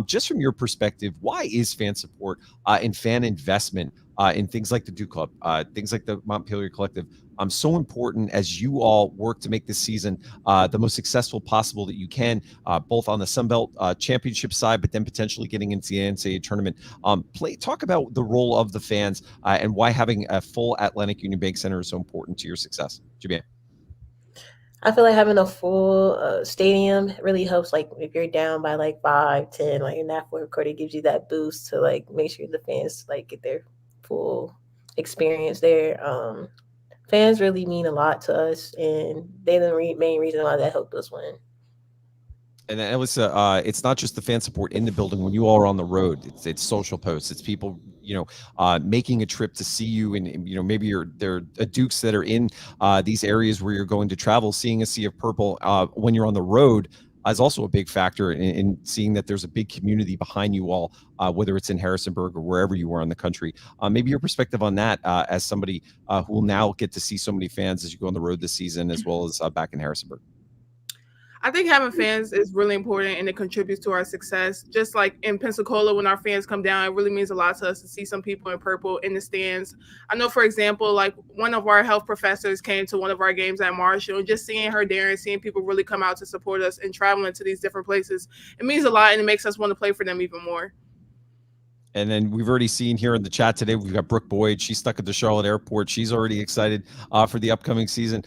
Just from your perspective, why is fan support and fan investment in things like the Duke Club, things like the Montpelier Collective, so important as you all work to make this season the most successful possible that you can, both on the Sun Belt championship side, but then potentially getting into the NCAA tournament. Talk about the role of the fans and why having a full Atlantic Union Bank Center is so important to your success. Jamia. I feel like having a full stadium really helps. Like if you're down by like 5-10, like in that fourth quarter, it gives you that boost to like make sure the fans like get their full experience there. Fans really mean a lot to us, and they're the main reason why that helped us win. And then Alyssa, it's not just the fan support in the building when you all are on the road. It's social posts. It's people, making a trip to see you, and maybe there are Dukes that are in these areas where you're going to travel. Seeing a sea of purple when you're on the road is also a big factor in seeing that there's a big community behind you all, whether it's in Harrisonburg or wherever you are in the country. Maybe your perspective on that as somebody who will now get to see so many fans as you go on the road this season, as well as back in Harrisonburg. I think having fans is really important, and it contributes to our success. Just like in Pensacola, when our fans come down, it really means a lot to us to see some people in purple in the stands. I know, for example, like one of our health professors came to one of our games at Marshall, and just seeing her there and seeing people really come out to support us and traveling to these different places, it means a lot, and it makes us want to play for them even more. And then we've already seen here in the chat today, we've got Brooke Boyd. She's stuck at the Charlotte airport. She's already excited for the upcoming season.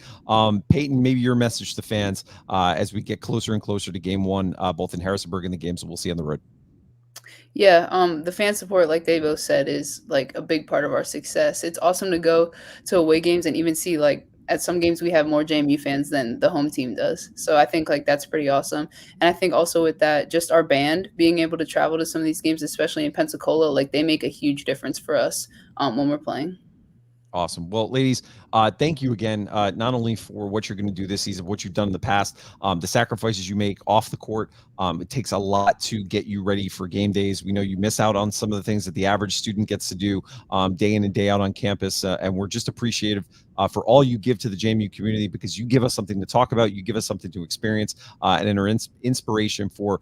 Peyton, maybe your message to fans as we get closer and closer to game one, both in Harrisonburg and the games that we'll see on the road. Yeah, the fan support, like they both said, is like a big part of our success. It's awesome to go to away games and even see like at some games we have more JMU fans than the home team does. So I think like that's pretty awesome. And I think also with that, just our band being able to travel to some of these games, especially in Pensacola, like they make a huge difference for us when we're playing. Awesome. Well, ladies, thank you again, not only for what you're going to do this season, what you've done in the past, the sacrifices you make off the court. It takes a lot to get you ready for game days. We know you miss out on some of the things that the average student gets to do day in and day out on campus, and we're just appreciative for all you give to the JMU community, because you give us something to talk about, you give us something to experience, and are inspiration for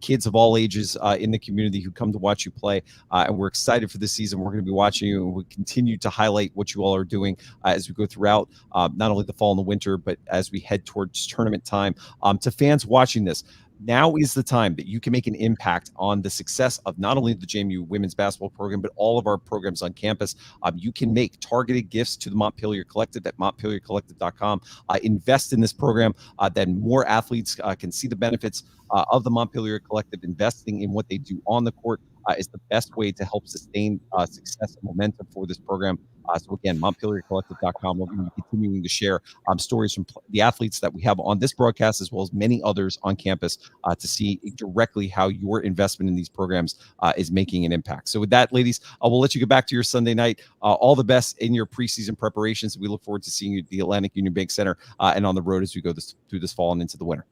kids of all ages in the community who come to watch you play. And we're excited for this season. We're going to be watching you, and we'll continue to highlight what you all are doing as we go throughout not only the fall and the winter, but as we head towards tournament time. To fans watching this, now is the time that you can make an impact on the success of not only the JMU women's basketball program, but all of our programs on campus. You can make targeted gifts to the Montpelier Collective at montpeliercollective.com. Invest in this program, then more athletes can see the benefits of the Montpelier Collective. Investing in what they do on the court is the best way to help sustain success and momentum for this program. So again, MontpelierCollective.com. We're going to be continuing to share stories from the athletes that we have on this broadcast, as well as many others on campus, to see directly how your investment in these programs is making an impact. So with that, ladies, we'll let you get back to your Sunday night. All the best in your preseason preparations. We look forward to seeing you at the Atlantic Union Bank Center and on the road as we go through this fall and into the winter.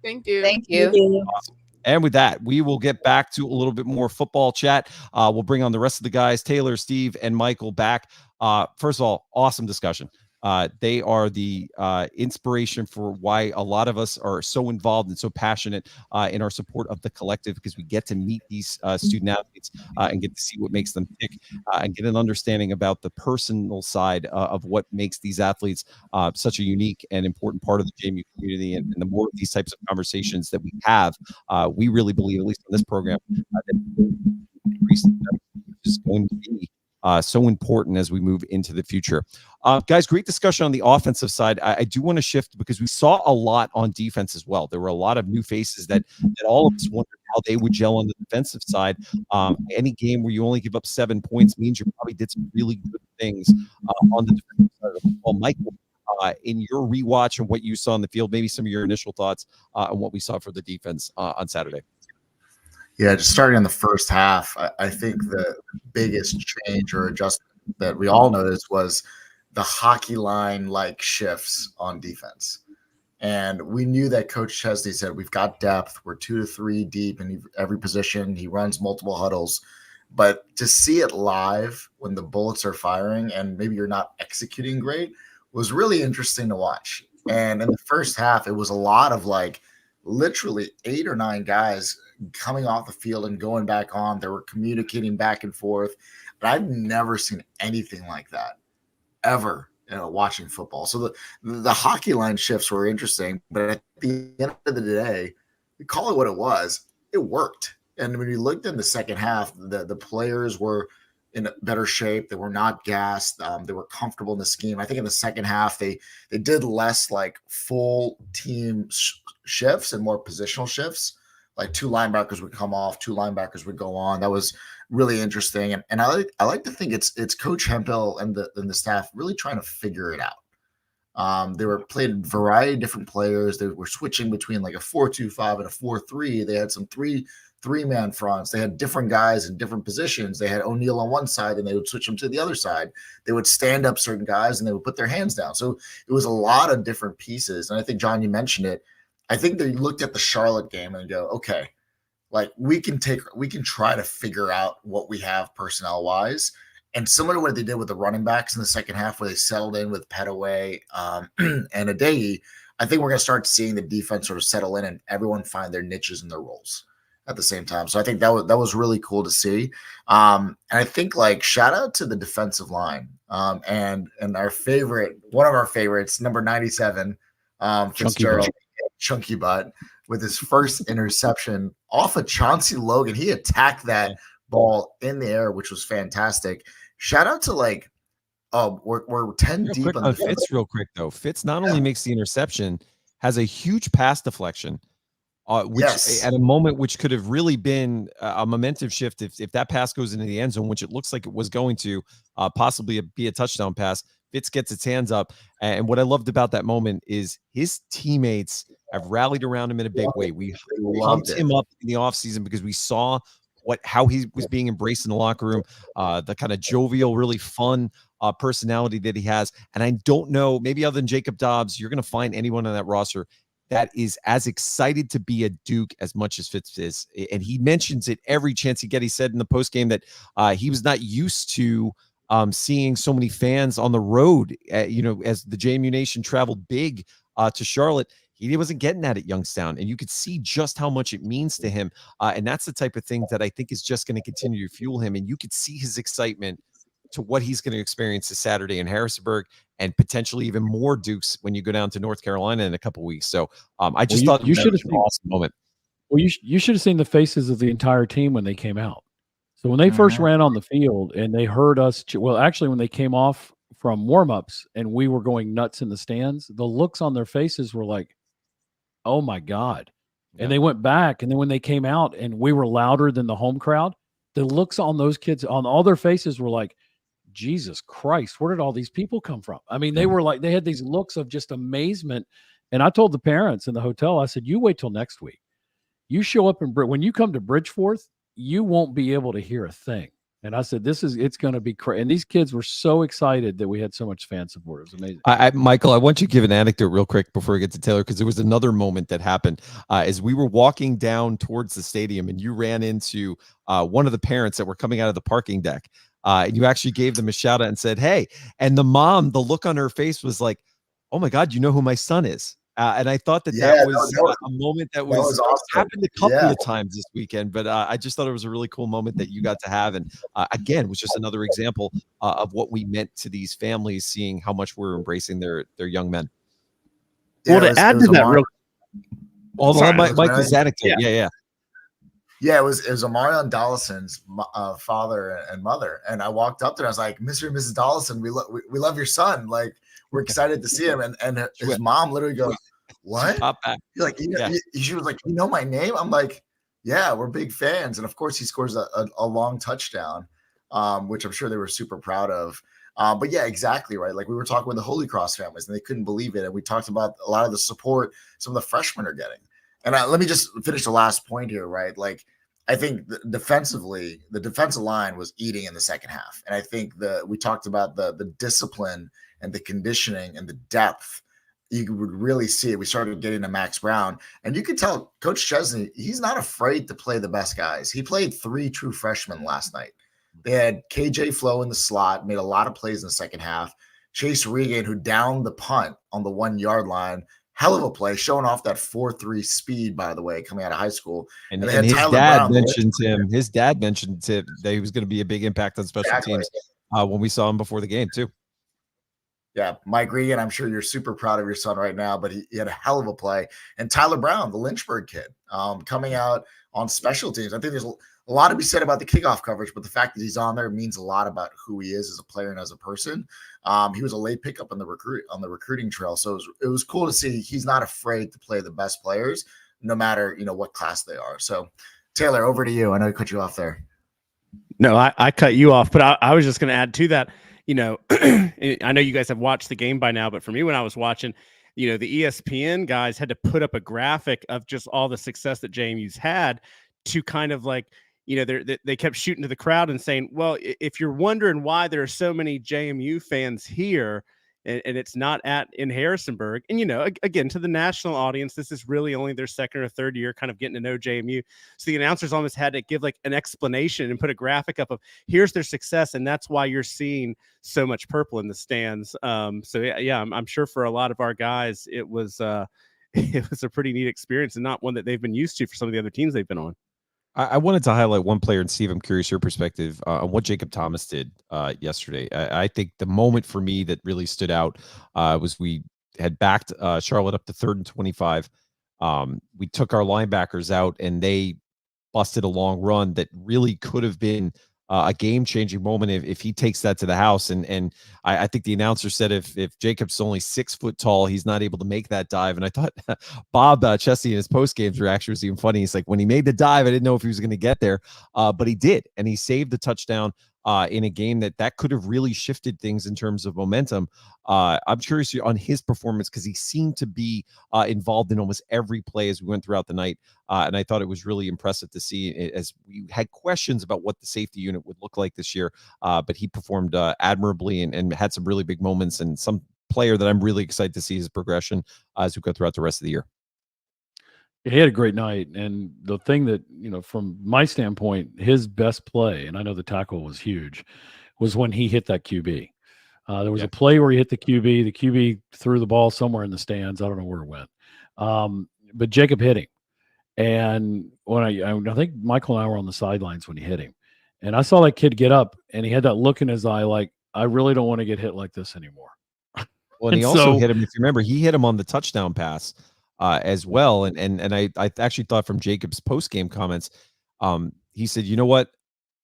Thank you. Thank you. Awesome. And with that, we will get back to a little bit more football chat. We'll bring on the rest of the guys, Taylor, Steve, and Michael back. First of all, awesome discussion. They are the inspiration for why a lot of us are so involved and so passionate in our support of the collective, because we get to meet these student athletes and get to see what makes them tick and get an understanding about the personal side of what makes these athletes such a unique and important part of the JMU community. And the more of these types of conversations that we have, we really believe, at least in this program, that increase is going to be so important as we move into the future. Guys, great discussion on the offensive side. I do want to shift because we saw a lot on defense as well. There were a lot of new faces that all of us wondered how they would gel on the defensive side. Any game where you only give up 7 points means you probably did some really good things on the defensive side of the ball. Michael, in your rewatch and what you saw on the field, maybe some of your initial thoughts on what we saw for the defense on Saturday. Yeah, just starting in the first half, I think the biggest change or adjustment that we all noticed was the hockey line-like shifts on defense. And we knew that Coach Chesney said, we've got depth. We're 2 to 3 deep in every position. He runs multiple huddles. But to see it live when the bullets are firing and maybe you're not executing great was really interesting to watch. And in the first half, it was a lot of literally 8 or 9 guys coming off the field and going back on. They were communicating back and forth. But I've never seen anything like that ever, watching football. So the hockey line shifts were interesting, but at the end of the day, we call it what it was. It worked. And when you looked in the second half, the players were in better shape. They were not gassed. They were comfortable in the scheme. I think in the second half, they did less full team shifts and more positional shifts. 2 linebackers would come off, 2 linebackers would go on. That was really interesting. And I like to think it's Coach Hemphill and the staff really trying to figure it out. They were playing a variety of different players. They were switching between a 4-2-5 and a 4-3. They had some three-man fronts. They had different guys in different positions. They had O'Neal on one side and they would switch them to the other side. They would stand up certain guys and they would put their hands down. So it was a lot of different pieces. And I think, John, you mentioned it. I think they looked at the Charlotte game and go, okay, we can try to figure out what we have personnel wise. And similar to what they did with the running backs in the second half, where they settled in with Petaway and Adeyi, I think we're going to start seeing the defense sort of settle in and everyone find their niches and their roles at the same time. So I think that was really cool to see. And I think shout out to the defensive line and our favorite, one of our favorites, number 97, Fitzgerald. Chunky butt with his first interception off of Chauncey Logan. He attacked that ball in the air, which was fantastic. Shout out to we're 10 real deep quick, on the Fitz real quick though. Fitz not only makes the interception, has a huge pass deflection, which at a moment which could have really been a momentum shift if that pass goes into the end zone, which it looks like it was going to possibly be a touchdown pass. Fitz gets its hands up. And what I loved about that moment is his teammates have rallied around him in a big way. We pumped him up in the offseason because we saw how he was being embraced in the locker room, the kind of jovial, really fun personality that he has. And I don't know, maybe other than Jacob Dobbs, you're going to find anyone on that roster that is as excited to be a Duke as much as Fitz is. And he mentions it every chance he gets. He said in the postgame that he was not used to seeing so many fans on the road, as the JMU Nation traveled big to Charlotte. He wasn't getting that at Youngstown, and you could see just how much it means to him. And that's the type of thing that I think is just going to continue to fuel him. And you could see his excitement to what he's going to experience this Saturday in Harrisonburg and potentially even more Dukes when you go down to North Carolina in a couple weeks. So I just thought you should have seen an awesome moment. Well, you should have seen the faces of the entire team when they came out. So when they first ran on the field and they heard us, actually when they came off from warmups and we were going nuts in the stands, the looks on their faces were like, oh my God. Yeah. And they went back. And then when they came out and we were louder than the home crowd, the looks on those kids, on all their faces were like, Jesus Christ, where did all these people come from? I mean, they were like, they had these looks of just amazement. And I told the parents in the hotel, I said, you wait till next week. You show up when you come to Bridgeforth, you won't be able to hear a thing. And I said, it's going to be crazy. And these kids were so excited that we had so much fan support. It was amazing. Michael, I want you to give an anecdote real quick before we get to Taylor, because there was another moment that happened as we were walking down towards the stadium, and you ran into one of the parents that were coming out of the parking deck. And you actually gave them a shout out and said, hey, and the mom, the look on her face was like, oh my God, you know who my son is. And I thought that was a moment that was awesome. Happened a couple of times this weekend, but I just thought it was a really cool moment that you got to have. And again, it was just another example of what we meant to these families, seeing how much we're embracing their young men. Well, to add to that real Michael's anecdote. Yeah, it was Omarion Dollison's father and mother, and I walked up there. And I was like, Mr. and Mrs. Dollison, we love your son. Like, we're excited to see him. And his mom literally goes, "What?" You're like, she was like, "You know my name?" I'm like, "Yeah, we're big fans." And of course, he scores a long touchdown, which I'm sure they were super proud of. But yeah, exactly right. Like, we were talking with the Holy Cross families, and they couldn't believe it. And we talked about a lot of the support some of the freshmen are getting. And let me just finish the last point here, right? Like, I think defensively, the defensive line was eating in the second half. And I think we talked about the discipline and the conditioning and the depth. You would really see it. We started getting to Max Brown. And you could tell Coach Chesney, he's not afraid to play the best guys. He played 3 true freshmen last night. They had KJ Flo in the slot, made a lot of plays in the second half. Chase Regan, who downed the punt on the 1-yard line, hell of a play, showing off that 4.3 speed, by the way, coming out of high school. And his dad mentioned him. His dad mentioned that he was going to be a big impact on special teams when we saw him before the game too. Yeah, Mike Regan, I'm sure you're super proud of your son right now, but he had a hell of a play. And Tyler Brown, the Lynchburg kid, coming out on special teams. I think there's a lot to be said about the kickoff coverage, but the fact that he's on there means a lot about who he is as a player and as a person. He was a late pickup on the recruiting trail, so it was cool to see he's not afraid to play the best players, no matter what class they are. So, Taylor, over to you. I know I cut you off there. No, I cut you off, but I was just going to add to that. I know you guys have watched the game by now, but for me, when I was watching, the ESPN guys had to put up a graphic of just all the success that JMU's had to kind of like, they kept shooting to the crowd and saying, well, if you're wondering why there are so many JMU fans here and it's not in Harrisonburg, and, again, to the national audience, this is really only their second or third year kind of getting to know JMU. So the announcers almost had to give like an explanation and put a graphic up of here's their success. And that's why you're seeing so much purple in the stands. I'm sure for a lot of our guys, it was a pretty neat experience and not one that they've been used to for some of the other teams they've been on. I wanted to highlight one player, and Steve, I'm curious your perspective on what Jacob Thomas did yesterday. I think the moment for me that really stood out was we had backed Charlotte up to 3rd and 25. We took our linebackers out, and they busted a long run that really could have been a game-changing moment if he takes that to the house. And I think the announcer said if Jacob's only 6 foot tall, he's not able to make that dive. And I thought Bob Chesney in his post-games reaction was even funny. He's like, when he made the dive, I didn't know if he was going to get there, but he did. And he saved the touchdown in a game that could have really shifted things in terms of momentum. I'm curious on his performance because he seemed to be involved in almost every play as we went throughout the night. And I thought it was really impressive to see as we had questions about what the safety unit would look like this year. But he performed admirably and had some really big moments, and some player that I'm really excited to see his progression as we go throughout the rest of the year. He had a great night, and the thing that, from my standpoint, his best play, and I know the tackle was huge, was when he hit that QB. There was a play where he hit the QB. The QB threw the ball somewhere in the stands. I don't know where it went. But Jacob hit him. And when I think Michael and I were on the sidelines when he hit him. And I saw that kid get up, and he had that look in his eye like, I really don't want to get hit like this anymore. Well, and he also hit him, if you remember, he hit him on the touchdown pass as well. And I actually thought from Jacob's post-game comments, he said, you know what?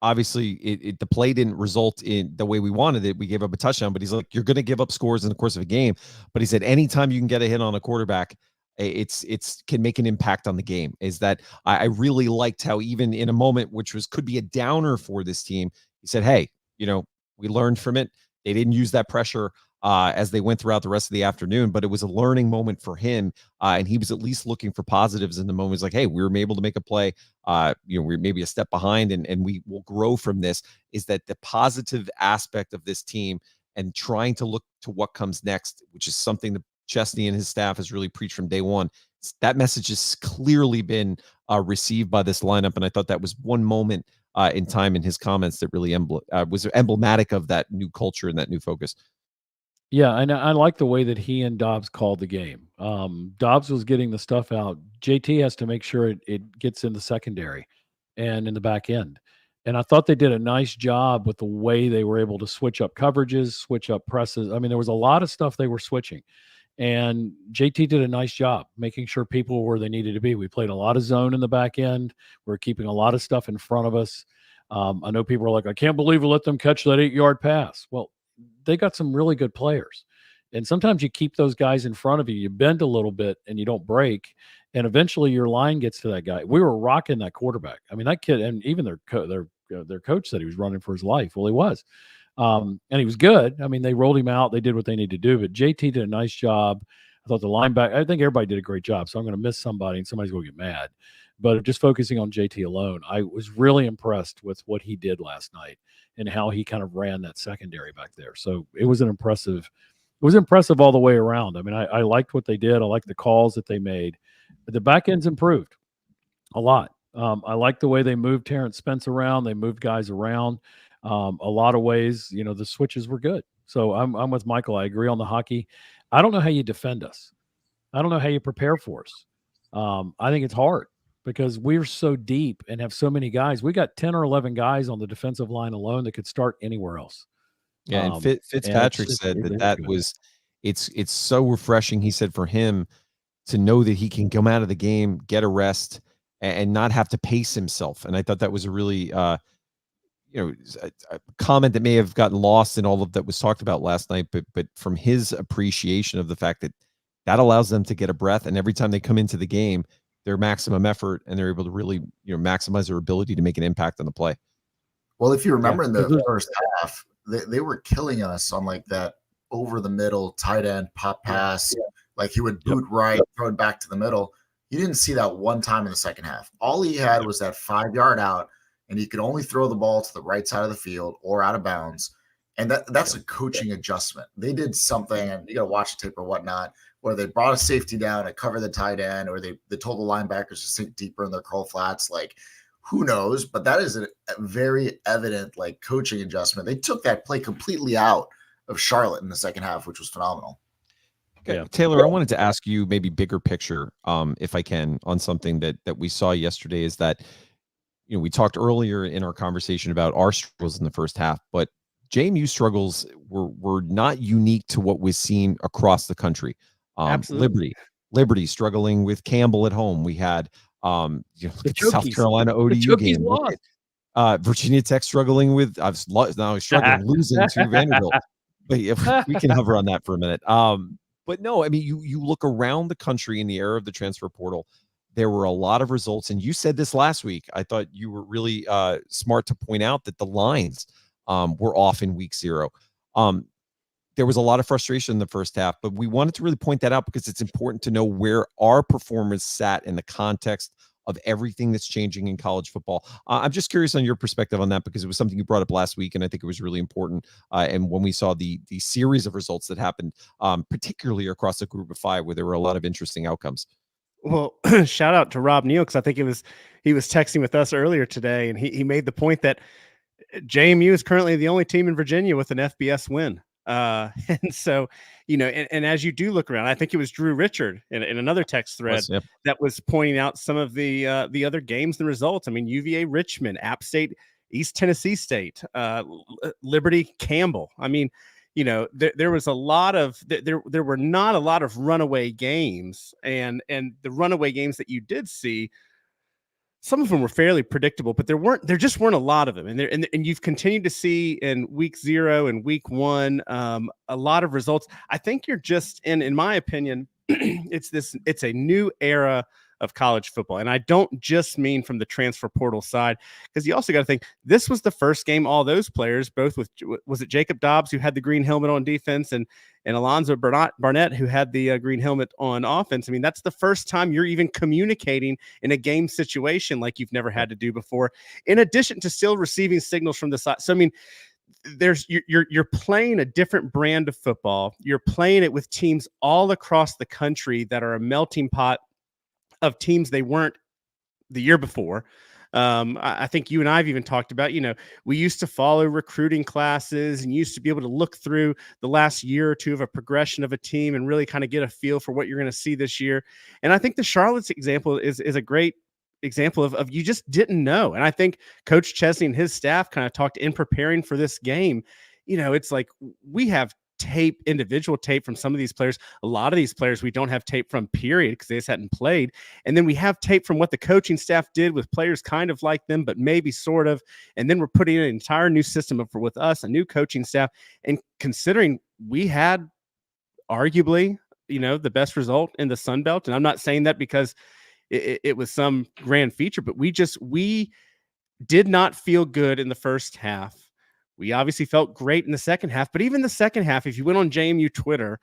Obviously, the play didn't result in the way we wanted it. We gave up a touchdown, but he's like, you're going to give up scores in the course of a game. But he said, anytime you can get a hit on a quarterback, it's can make an impact on the game. Is that I really liked how even in a moment which could be a downer for this team, he said, hey, We learned from it. They didn't use that pressure as they went throughout the rest of the afternoon, but it was a learning moment for him. And he was at least looking for positives in the moment. He's like, hey, we were able to make a play. We're maybe a step behind and we will grow from this. Is that the positive aspect of this team and trying to look to what comes next, which is something that Chesney and his staff has really preached from day one. That message has clearly been received by this lineup. And I thought that was one moment in time in his comments that really was emblematic of that new culture and that new focus. Yeah, and I like the way that he and Dobbs called the game. Dobbs was getting the stuff out. JT has to make sure it gets in the secondary and in the back end. And I thought they did a nice job with the way they were able to switch up coverages, switch up presses. I mean, there was a lot of stuff they were switching. And JT did a nice job making sure people were where they needed to be. We played a lot of zone in the back end. We're keeping a lot of stuff in front of us. I know people are like, I can't believe we let them catch that 8-yard pass. Well, they got some really good players. And sometimes you keep those guys in front of you. You bend a little bit and you don't break. And eventually your line gets to that guy. We were rocking that quarterback. I mean, that kid, and even their coach said he was running for his life. Well, he was. And he was good. I mean, they rolled him out. They did what they needed to do. But JT did a nice job. I thought the linebacker, I think everybody did a great job. So I'm going to miss somebody and somebody's going to get mad. But just focusing on JT alone, I was really impressed with what he did last night and how he kind of ran that secondary back there. So it was impressive all the way around. I mean, I liked what they did. I liked the calls that they made. But the back end's improved a lot. I like the way they moved Terrence Spence around. They moved guys around. A lot of ways, the switches were good. So I'm with Michael. I agree on the hockey. I don't know how you defend us. I don't know how you prepare for us. I think it's hard because we're so deep and have so many guys. We got 10 or 11 guys on the defensive line alone that could start anywhere else. Yeah, and Fitzpatrick said that was it's so refreshing. He said for him to know that he can come out of the game, get a rest, and not have to pace himself. And I thought that was a really a comment that may have gotten lost in all of that was talked about last night, but from his appreciation of the fact that allows them to get a breath, and every time they come into the game, their maximum effort, and they're able to really maximize their ability to make an impact on the play. Well, if you remember in the first half, they were killing us on like that over the middle tight end pop pass. Yeah. Like he would boot right, throw it back to the middle. You didn't see that one time in the second half. All he had was that 5-yard out, and he could only throw the ball to the right side of the field or out of bounds. And that's a coaching adjustment. They did something, and you got to watch the tape or whatnot, where they brought a safety down to cover the tight end, or they told the linebackers to sink deeper in their curl flats. Like, who knows? But that is a very evident like coaching adjustment. They took that play completely out of Charlotte in the second half, which was phenomenal. Okay, Taylor, I wanted to ask you maybe bigger picture, if I can, on something that we saw yesterday. Is that we talked earlier in our conversation about our struggles in the first half, but JMU struggles were not unique to what was seen across the country. Liberty struggling with Campbell at home. We had look at the South Carolina ODU game. Virginia Tech struggling with losing to Vanderbilt. But if we can hover on that for a minute. But no, I mean, you look around the country in the era of the transfer portal, there were a lot of results. And you said this last week. I thought you were really smart to point out that the lines were off in week 0. There was a lot of frustration in the first half, but we wanted to really point that out because it's important to know where our performance sat in the context of everything that's changing in college football. I'm just curious on your perspective on that because it was something you brought up last week, and I think it was really important. And when we saw the series of results that happened, particularly across the group of 5, where there were a lot of interesting outcomes. Well, shout out to Rob Neal, because I think he was texting with us earlier today, and he made the point that JMU is currently the only team in Virginia with an FBS win. And so, and as you do look around, I think it was Drew Richard in another text thread that was pointing out some of the other games and results. I mean, UVA Richmond, App State, East Tennessee State, Liberty Campbell. I mean, there was a lot of there were not a lot of runaway games, and the runaway games that you did see, some of them were fairly predictable, but there just weren't a lot of them. And you've continued to see in week 0 and week 1 a lot of results. I think you're just in my opinion, it's a new era of college football. And I don't just mean from the transfer portal side, because you also got to think this was the first game all those players, both with, was it Jacob Dobbs who had the green helmet on defense and Alonzo Barnett who had the green helmet on offense. I mean, that's the first time you're even communicating in a game situation like you've never had to do before, in addition to still receiving signals from the side. So, I mean, you're playing a different brand of football. You're playing it with teams all across the country that are a melting pot of teams they weren't the year before. I think you and I have even talked about, we used to follow recruiting classes and used to be able to look through the last year or two of a progression of a team and really kind of get a feel for what you're going to see this year. And I think the Charlotte's example is a great example of you just didn't know. And I think Coach Chesney and his staff kind of talked in preparing for this game. It's like we have individual tape from some of these players. A lot of these players we don't have tape from, period, because they just hadn't played. And then we have tape from what the coaching staff did with players kind of like them, but maybe sort of. And then we're putting in an entire new system with us, a new coaching staff. And considering we had arguably, the best result in the Sun Belt, and I'm not saying that because it was some grand feature, but we did not feel good in the first half. We obviously felt great in the second half, but even the second half, if you went on JMU Twitter,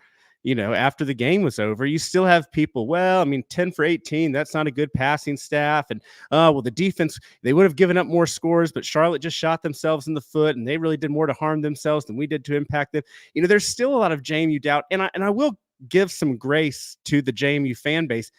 after the game was over, you still have people, 10 for 18, that's not a good passing staff. And, the defense, they would have given up more scores, but Charlotte just shot themselves in the foot and they really did more to harm themselves than we did to impact them. There's still a lot of JMU doubt. And I will give some grace to the JMU fan base.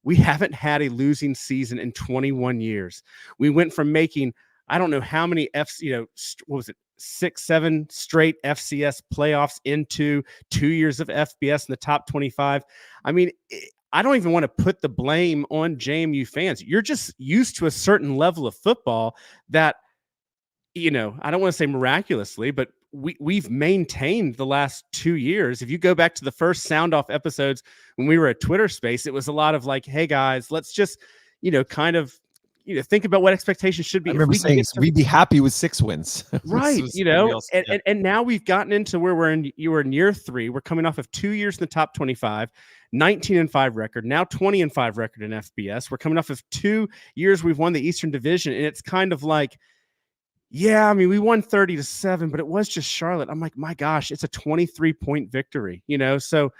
We haven't had a losing season in 21 years. We went from making, I don't know how many what was it? 6-7 straight FCS playoffs into 2 years of FBS in the top 25. I mean, I don't even want to put the blame on JMU fans. You're just used to a certain level of football that, I don't want to say miraculously, but we've maintained the last 2 years. If you go back to the first Sound Off episodes when we were at Twitter Space, it was a lot of like, hey guys, let's just, kind of, think about what expectations should be. I remember saying we'd be happy with 6 wins. Right. And now we've gotten into where you were in year 3. We're coming off of 2 years in the top 25, 19-5 record, now 20-5 record in FBS. We're coming off of 2 years we've won the Eastern Division. And it's kind of like, yeah, we won 30-7, but it was just Charlotte. I'm like, my gosh, it's a 23-point victory, So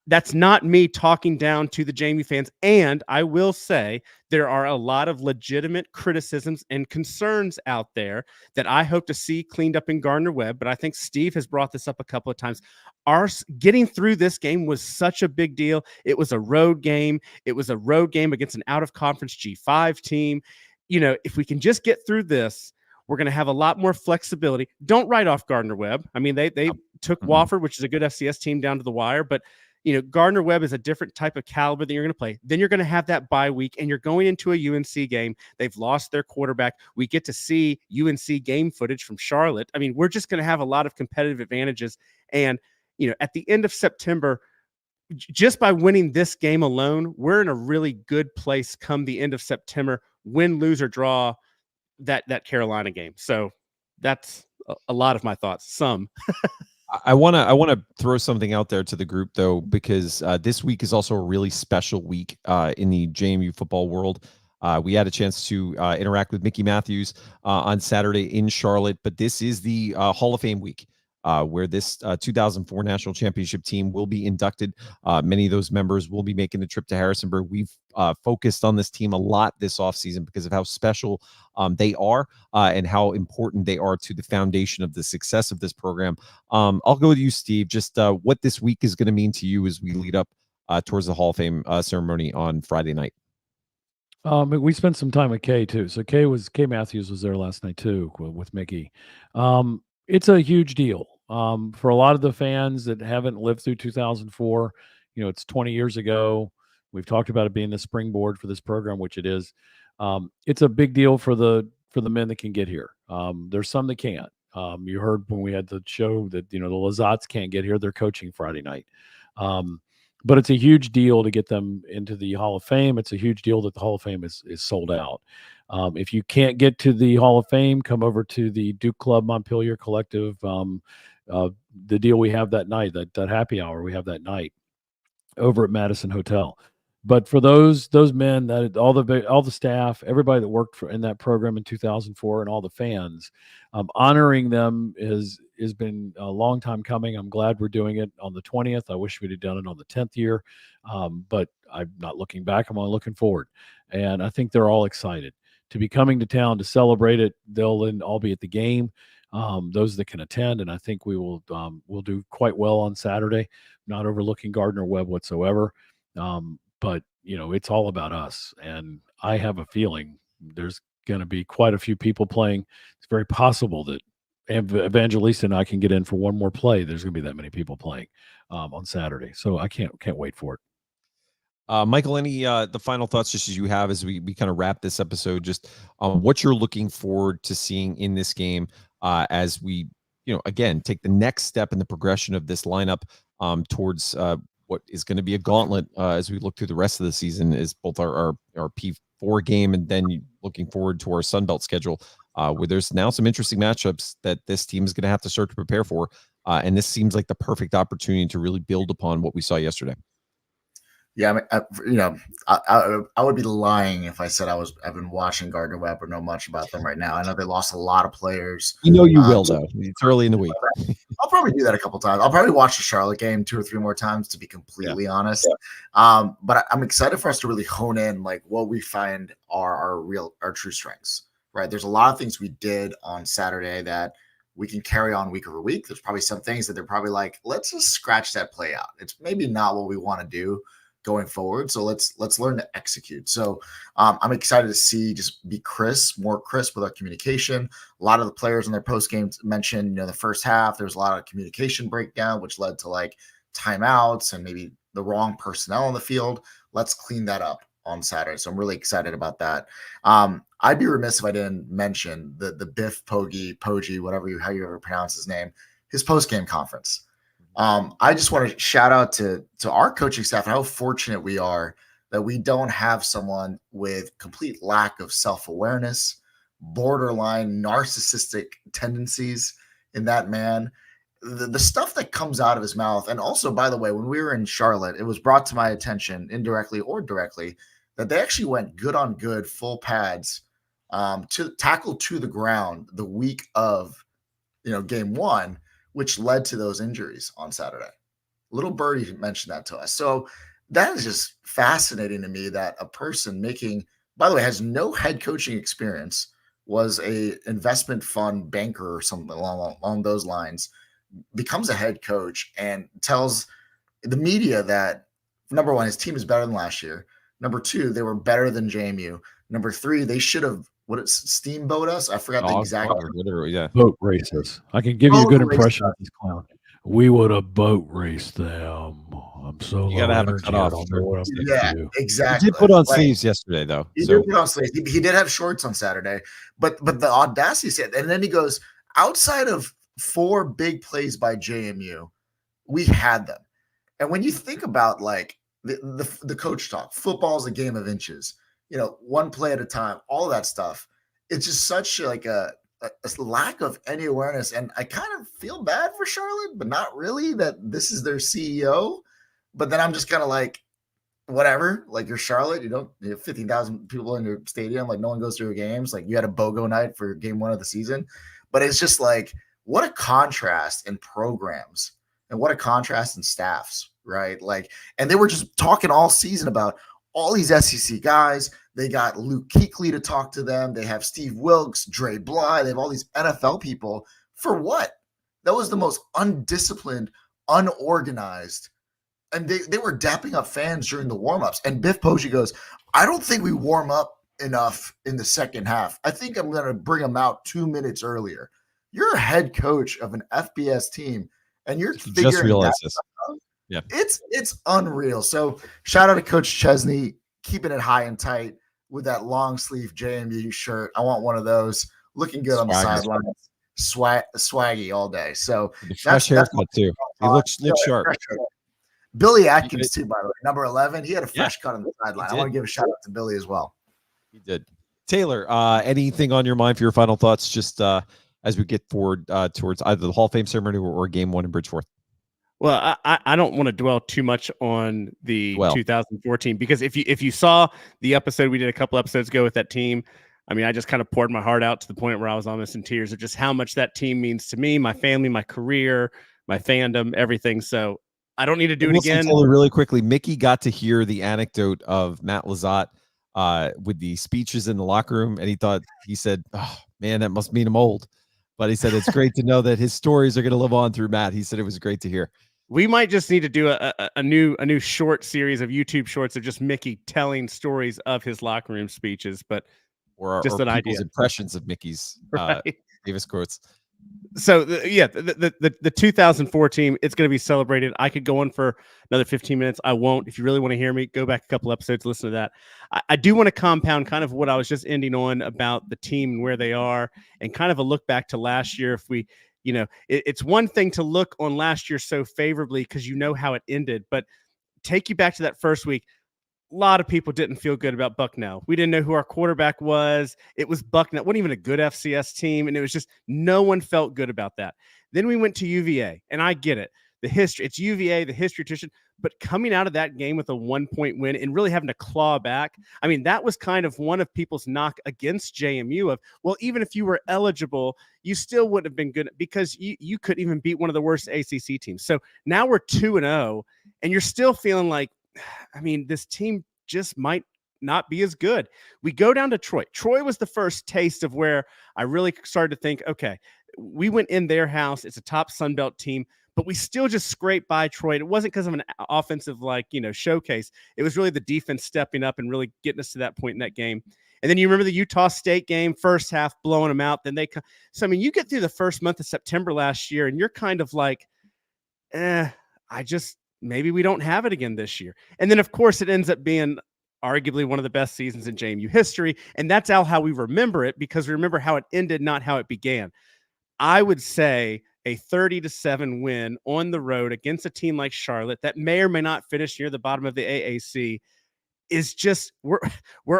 that's not me talking down to the JMU fans. And I will say there are a lot of legitimate criticisms and concerns out there that I hope to see cleaned up in Gardner-Webb. But I think Steve has brought this up a couple of times. Our getting through this game was such a big deal. It was a road game. It was a road game against an out-of-conference G5 team. If we can just get through this, we're going to have a lot more flexibility. Don't write off Gardner-Webb. They took Wofford, which is a good FCS team, down to the wire. But, Gardner-Webb is a different type of caliber that you're going to play. Then you're going to have that bye week, and you're going into a UNC game. They've lost their quarterback. We get to see UNC game footage from Charlotte. We're just going to have a lot of competitive advantages. And, at the end of September, just by winning this game alone, we're in a really good place come the end of September, win, lose, or draw that Carolina game. So that's a lot of my thoughts. Some. I want to throw something out there to the group, though, because this week is also a really special week in the JMU football world. We had a chance to interact with Mickey Matthews on Saturday in Charlotte, but this is the Hall of Fame week, where this 2004 national championship team will be inducted. Many of those members will be making the trip to Harrisonburg. We've focused on this team a lot this offseason because of how special they are and how important they are to the foundation of the success of this program. I'll go with you, Steve. Just what this week is going to mean to you as we lead up towards the Hall of Fame ceremony on Friday night. We spent some time with Kay too. So Kay Matthews was there last night too with Mickey. It's a huge deal. For a lot of the fans that haven't lived through 2004, it's 20 years ago. We've talked about it being the springboard for this program, which it is. It's a big deal for the men that can get here. There's some that can't. You heard when we had the show that, the Lazats can't get here. They're coaching Friday night. But it's a huge deal to get them into the Hall of Fame. It's a huge deal that the Hall of Fame is sold out. If you can't get to the Hall of Fame, come over to the Duke Club Montpelier Collective. The deal we have that night, that happy hour we have that night over at Madison Hotel. but for those men, that all the staff, everybody that worked in that program in 2004, and all the fans, honoring them has been a long time coming. I'm glad we're doing it on the 20th. I wish we'd have done it on the 10th year, but I'm not looking back. I'm only looking forward, and I think they're all excited to be coming to town to celebrate it. They'll then all be at the game. Those that can attend, and I think we'll do quite well on Saturday. Not overlooking Gardner Webb whatsoever, but it's all about us. And I have a feeling there's going to be quite a few people playing. It's very possible that Evangelista and I can get in for one more play. There's going to be that many people playing on Saturday, so I can't wait for it. Michael, any the final thoughts just as you have as we kind of wrap this episode, just what you're looking forward to seeing in this game as we, again, take the next step in the progression of this lineup towards what is going to be a gauntlet as we look through the rest of the season, is both our P4 game and then looking forward to our Sunbelt schedule, where there's now some interesting matchups that this team is going to have to start to prepare for. And this seems like the perfect opportunity to really build upon what we saw yesterday. Yeah, I mean, I would be lying if I said I've been watching Gardner Webb or know much about them right now. I know they lost a lot of players. You will, though. It's early in the week. I'll probably do that a couple times. I'll probably watch the Charlotte game 2 or 3 more times, to be completely honest. Yeah. But I'm excited for us to really hone in like what we find are our true strengths. Right? There's a lot of things we did on Saturday that we can carry on week over week. There's probably some things that they're probably like, let's just scratch that play out. It's maybe not what we want to do going forward. So let's learn to execute. So I'm excited to see just be more crisp with our communication. A lot of the players in their post games mentioned, the first half, there was a lot of communication breakdown, which led to like timeouts and maybe the wrong personnel on the field. Let's clean that up on Saturday. So I'm really excited about that. I'd be remiss if I didn't mention the Biff Poggi, how you ever pronounce his name, his post game conference. I just want to shout out to our coaching staff and how fortunate we are that we don't have someone with complete lack of self-awareness, borderline narcissistic tendencies in that man. The stuff that comes out of his mouth. And also, by the way, when we were in Charlotte, it was brought to my attention indirectly or directly that they actually went good on good, full pads to tackle to the ground the week of, game 1, which led to those injuries on Saturday. Little Birdie mentioned that to us. So that is just fascinating to me that a person by the way, has no head coaching experience, was a investment fund banker or something along those lines, becomes a head coach and tells the media that, number 1, his team is better than last year. Number 2, they were better than JMU. Number 3, they should have steamboat us. I forgot the exact boat races. I can give you a good impression of this clown. We would have boat raced them. I'm so you gotta have a cutoff. Yeah, exactly. He did put on sleeves yesterday, though. He did put on sleeves. He did have shorts on Saturday, but the audacity said, and then he goes, outside of 4 big plays by JMU, we had them. And when you think about like the coach talk, football is a game of inches. One play at a time, all that stuff. It's just such like a lack of any awareness. And I kind of feel bad for Charlotte, but not really, that this is their CEO. But then I'm just kind of like, whatever, like you're Charlotte, you have 15,000 people in your stadium. Like no one goes to your games. Like you had a BOGO night for game 1 of the season, but it's just like, what a contrast in programs and what a contrast in staffs, right? Like, and they were just talking all season about all these SEC guys. They got Luke Kuechly to talk to them. They have Steve Wilkes, Dre Bly. They have all these NFL people. For what? That was the most undisciplined, unorganized. And they were dapping up fans during the warm-ups. And Biff Poggi goes, I don't think we warm up enough in the second half. I think I'm going to bring them out 2 minutes earlier. You're a head coach of an FBS team, and you're figuring just realized this. Yeah, it's unreal. So shout out to Coach Chesney, keeping it high and tight with that long sleeve JMU shirt. I want one of those. Looking good on the sidelines. Swaggy all day. So the fresh haircut too. He looks sharp. Billy Atkins too, by the way, number 11. He had a fresh cut on the sideline. I want to give a shout out to Billy as well. He did. Taylor, anything on your mind for your final thoughts? Just as we get forward towards either the Hall of Fame ceremony or game 1 in Bridgeforth. Well, I don't want to dwell too much on the 2014 because if you saw the episode we did a couple episodes ago with that team, I mean, I just kind of poured my heart out to the point where I was almost in tears of just how much that team means to me, my family, my career, my fandom, everything. So I don't need to do it again. Taylor, really quickly, Mickey got to hear the anecdote of Matt Lizotte with the speeches in the locker room, and he said, "Oh man, that must mean I'm old." But he said it's great to know that his stories are going to live on through Matt. He said it was great to hear. We might just need to do a new short series of YouTube shorts of just Mickey telling stories of his locker room speeches, but just an idea. Impressions of Mickey's Davis quotes. So the 2004 team, it's going to be celebrated. I could go on for another 15 minutes. I won't. If you really want to hear me, go back a couple episodes, listen to that. I do want to compound kind of what I was just ending on about the team and where they are, and kind of a look back to last year. If we, it's one thing to look on last year so favorably because you know how it ended, but take you back to that first week. A lot of people didn't feel good about Bucknell. We didn't know who our quarterback was. It was Bucknell. It wasn't even a good FCS team. And it was just no one felt good about that. Then we went to UVA, and I get it. The history, it's UVA, the history tradition. But coming out of that game with a 1-point win and really having to claw back, I mean, that was kind of one of people's knock against JMU of, well, even if you were eligible, you still wouldn't have been good because you couldn't even beat one of the worst ACC teams. So now we're 2-0, and you're still feeling like, I mean, this team just might not be as good. We go down to Troy. Troy was the first taste of where I really started to think, okay, we went in their house. It's a top Sunbelt team, but we still just scraped by Troy. It wasn't because of an offensive, showcase. It was really the defense stepping up and really getting us to that point in that game. And then you remember the Utah State game, first half, blowing them out. Then so, I mean, you get through the first month of September last year, and you're kind of like, maybe we don't have it again this year. And then, of course, it ends up being arguably one of the best seasons in JMU history. And that's how we remember it, because we remember how it ended, not how it began. I would say a 30-7 win on the road against a team like Charlotte that may or may not finish near the bottom of the AAC is just, we're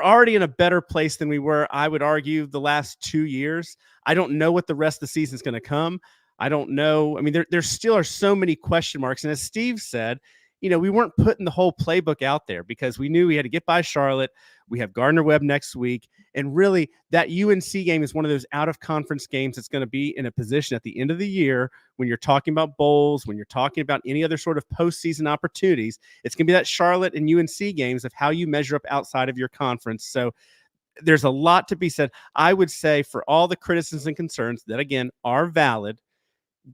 already in a better place than we were, I would argue, the last 2 years. I don't know what the rest of the season is going to come. I don't know. I mean, there still are so many question marks. And as Steve said, we weren't putting the whole playbook out there because we knew we had to get by Charlotte. We have Gardner-Webb next week. And really, that UNC game is one of those out-of-conference games that's going to be in a position at the end of the year when you're talking about bowls, when you're talking about any other sort of postseason opportunities. It's going to be that Charlotte and UNC games of how you measure up outside of your conference. So there's a lot to be said. I would say for all the criticisms and concerns that, again, are valid,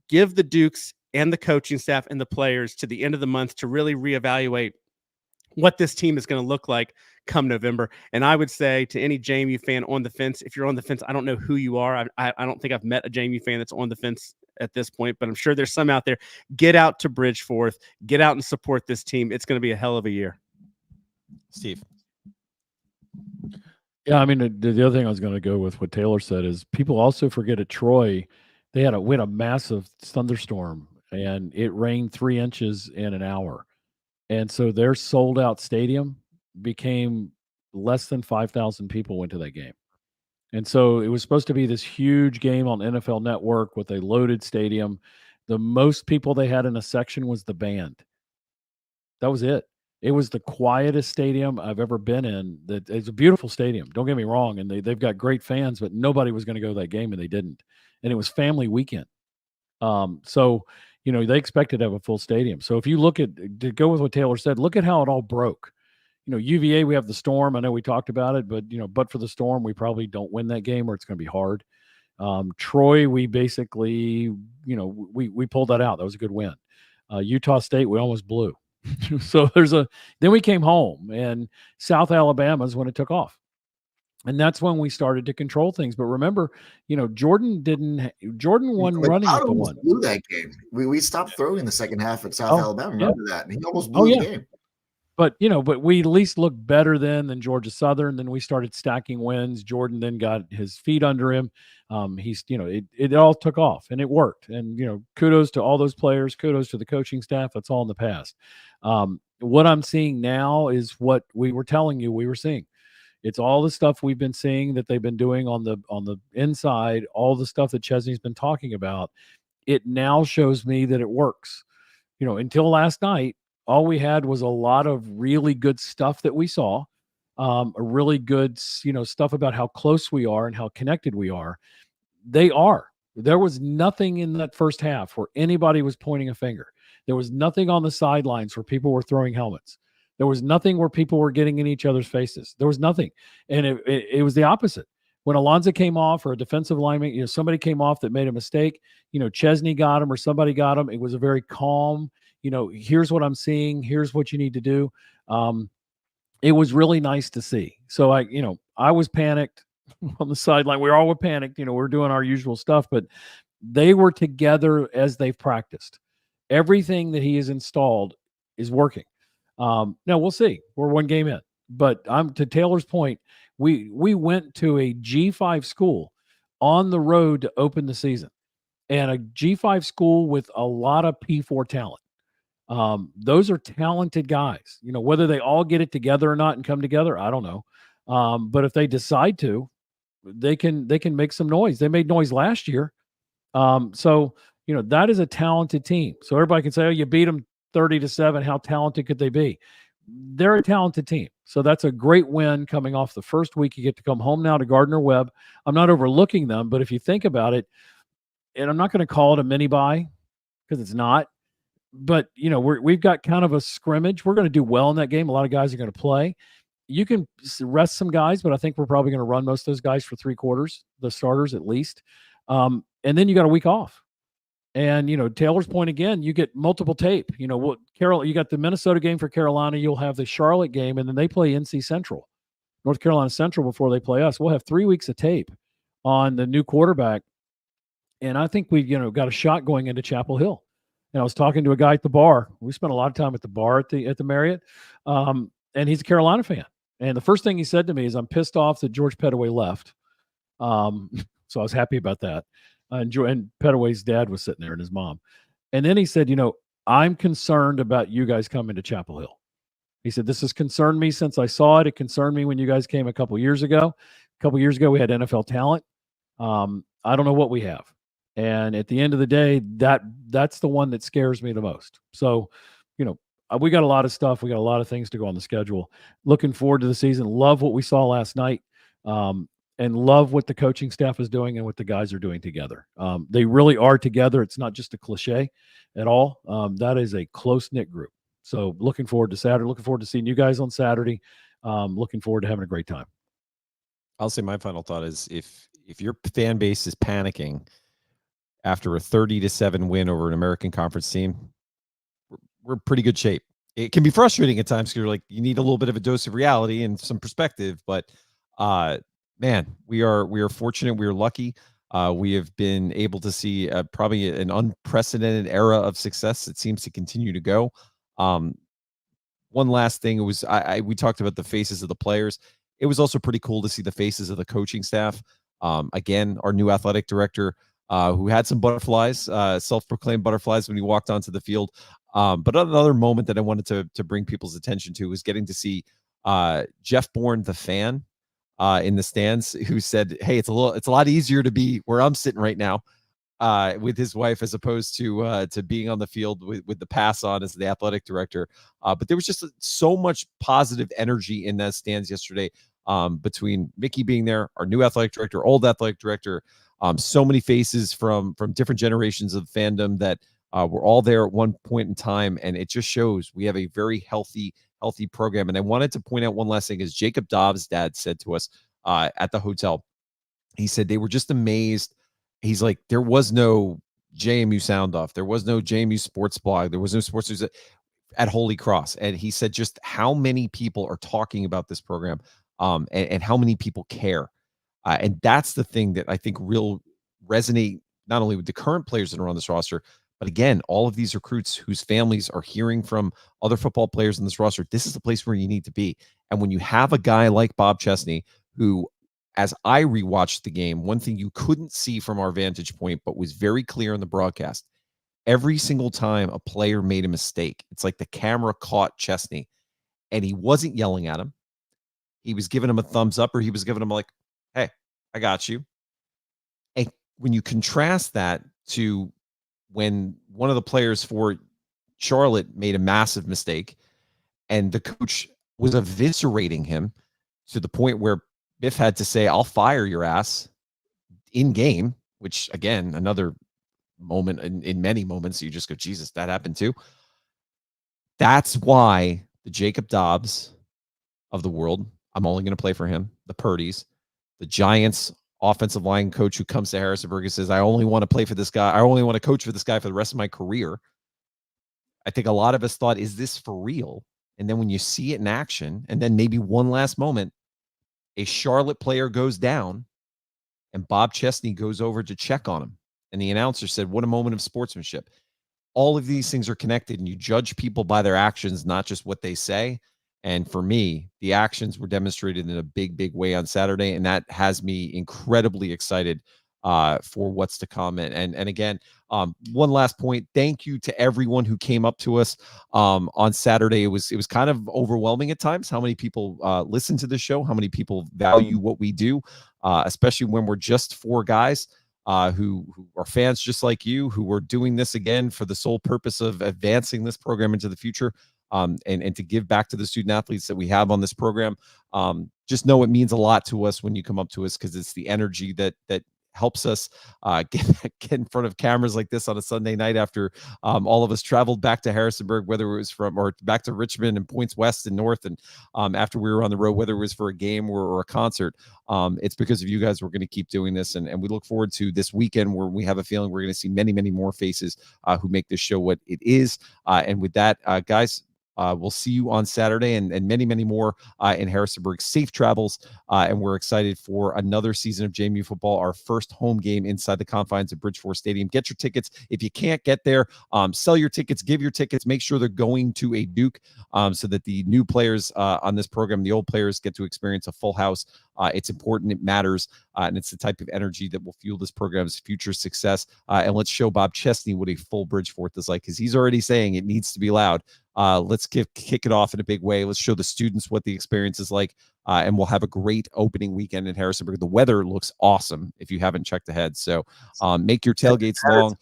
give the Dukes and the coaching staff and the players to the end of the month to really reevaluate what this team is going to look like come November. And I would say to any JMU fan on the fence, if you're on the fence, I don't know who you are. I don't think I've met a JMU fan that's on the fence at this point, but I'm sure there's some out there. Get out to Bridgeforth. Get out and support this team. It's going to be a hell of a year. Steve. Yeah, I mean, the other thing I was going to go with what Taylor said is people also forget at Troy, we had a massive thunderstorm, and it rained 3 inches in an hour. And so their sold-out stadium became less than 5,000 people went to that game. And so it was supposed to be this huge game on NFL Network with a loaded stadium. The most people they had in a section was the band. That was it. It was the quietest stadium I've ever been in. It's a beautiful stadium. Don't get me wrong. And they've got great fans, but nobody was going to go to that game, and they didn't. And it was family weekend. So, they expected to have a full stadium. So if you look to go with what Taylor said, look at how it all broke. UVA, we have the storm. I know we talked about it, but for the storm, we probably don't win that game, or it's going to be hard. Troy, we basically, we pulled that out. That was a good win. Utah State, we almost blew. So then we came home, and South Alabama is when it took off. And that's when we started to control things. But remember, Jordan won running at the one. Blew that game. We stopped throwing the second half at South Alabama. Remember that? And he almost blew the game. But we at least looked better then than Georgia Southern. Then we started stacking wins. Jordan then got his feet under him. It all took off, and it worked. And kudos to all those players. Kudos to the coaching staff. That's all in the past. What I'm seeing now is what we were telling you we were seeing. It's all the stuff we've been seeing that they've been doing on the inside, all the stuff that Chesney's been talking about. It now shows me that it works. until last night, all we had was a lot of really good stuff that we saw, a really good, stuff about how close we are and how connected we are. They are. There was nothing in that first half where anybody was pointing a finger. There was nothing on the sidelines where people were throwing helmets. There was nothing where people were getting in each other's faces. There was nothing. And it was the opposite. When Alonzo came off, or a defensive lineman, somebody came off that made a mistake, Chesney got him or somebody got him. It was a very calm, here's what I'm seeing. Here's what you need to do. It was really nice to see. So I was panicked on the sideline. We all were panicked. We're doing our usual stuff, but they were together as they've practiced. Everything that he has installed is working. Now we'll see. We're one game in, but to Taylor's point, we went to a G5 school on the road to open the season, and a G5 school with a lot of P4 talent. Those are talented guys. Whether they all get it together or not and come together, I don't know. But if they decide to, they can make some noise. They made noise last year. So that is a talented team. So everybody can say, oh, you beat them 30-7. How talented could they be? They're a talented team. So that's a great win coming off the first week. You get to come home now to Gardner-Webb. I'm not overlooking them, but if you think about it, and I'm not going to call it a mini bye because it's not, but we've got kind of a scrimmage. We're going to do well in that game. A lot of guys are going to play. You can rest some guys, but I think we're probably going to run most of those guys for 3 quarters, the starters at least. And then you got a week off. And, Taylor's point again, you get multiple tape. You got the Minnesota game for Carolina. You'll have the Charlotte game, and then they play NC Central, North Carolina Central, before they play us. We'll have 3 weeks of tape on the new quarterback. And I think we've, got a shot going into Chapel Hill. And I was talking to a guy at the bar. We spent a lot of time at the bar at the Marriott. And he's a Carolina fan. And the first thing he said to me is, I'm pissed off that George Pettaway left. So I was happy about that. And Pettaway's dad was sitting there and his mom. And then he said, I'm concerned about you guys coming to Chapel Hill. He said, this has concerned me since I saw it. It concerned me when you guys came a couple years ago. A couple years ago, we had NFL talent. I don't know what we have. And at the end of the day, that's the one that scares me the most. So, we got a lot of stuff. We got a lot of things to go on the schedule. Looking forward to the season. Love what we saw last night. And love what the coaching staff is doing and what the guys are doing together. They really are together. It's not just a cliche at all. That is a close-knit group. So looking forward to Saturday. Looking forward to seeing you guys on Saturday. Looking forward to having a great time. I'll say my final thought is if your fan base is panicking after a 30-7 win over an American Conference team, we're in pretty good shape. It can be frustrating at times because you're like, you need a little bit of a dose of reality and some perspective, but man, we are fortunate. We are lucky. We have been able to see probably an unprecedented era of success that seems to continue to go. One last thing, it was we talked about the faces of the players. It was also pretty cool to see the faces of the coaching staff. Again, our new athletic director, who had some butterflies, self-proclaimed butterflies when he walked onto the field. But another moment that I wanted to bring people's attention to was getting to see Jeff Bourne, the fan, in the stands, who said, hey, it's a lot easier to be where I'm sitting right now with his wife as opposed to being on the field with the pass on as the athletic director. But there was just so much positive energy in that stands yesterday, between Mickey being there, our new athletic director, old athletic director, so many faces from different generations of fandom that were all there at one point in time. And it just shows we have a very healthy program. And I wanted to point out one last thing, is Jacob Dobbs' dad said to us at the hotel, he said they were just amazed. He's like, there was no JMU Sound Off. There was no JMU Sports Blog. There was no sports news at Holy Cross. And he said just how many people are talking about this program, and how many people care. And that's the thing that I think will resonate not only with the current players that are on this roster, but again, all of these recruits whose families are hearing from other football players in this roster. This is the place where you need to be. And when you have a guy like Bob Chesney, who, as I rewatched the game, one thing you couldn't see from our vantage point, but was very clear in the broadcast, every single time a player made a mistake, it's like the camera caught Chesney and he wasn't yelling at him. He was giving him a thumbs up, or he was giving him like, hey, I got you. And when you contrast that to when one of the players for Charlotte made a massive mistake, and the coach was eviscerating him to the point where Biff had to say, I'll fire your ass in game, which, again, another moment in many moments you just go, Jesus, that happened too. That's why the Jacob Dobbs of the world, I'm only going to play for him, the Purdy's, the Giants offensive line coach who comes to Harrisonburg and says, I only want to play for this guy. I only want to coach for this guy for the rest of my career. I think a lot of us thought, is this for real? And then when you see it in action, and then maybe one last moment, a Charlotte player goes down and Bob Chesney goes over to check on him. And the announcer said, what a moment of sportsmanship. All of these things are connected, and you judge people by their actions, not just what they say. And for me, the actions were demonstrated in a big, big way on Saturday, and that has me incredibly excited for what's to come. And again, one last point. Thank you to everyone who came up to us on Saturday. It was kind of overwhelming at times how many people listen to the show, how many people value what we do, especially when we're just four guys who are fans just like you, who are doing this again for the sole purpose of advancing this program into the future. And to give back to the student athletes that we have on this program. Just know it means a lot to us when you come up to us, because it's the energy that helps us get in front of cameras like this on a Sunday night after all of us traveled back to Harrisonburg, whether it was or back to Richmond and points west and north. And after we were on the road, whether it was for a game or a concert, it's because of you guys. We're going to keep doing this. And we look forward to this weekend where we have a feeling we're going to see many, many more faces who make this show what it is. And with that, guys, we'll see you on Saturday and many, many more in Harrisonburg. Safe travels, and we're excited for another season of JMU football, our first home game inside the confines of Bridgeford Stadium. Get your tickets. If you can't get there, sell your tickets, give your tickets, make sure they're going to a Duke so that the new players on this program, the old players, get to experience a full house. It's important, it matters, and it's the type of energy that will fuel this program's future success. And let's show Bob Chesney what a full Bridgefort is like, because he's already saying it needs to be loud. Let's kick it off in a big way. Let's show the students what the experience is like, and we'll have a great opening weekend in Harrisonburg. The weather looks awesome if you haven't checked ahead. So make your tailgates long.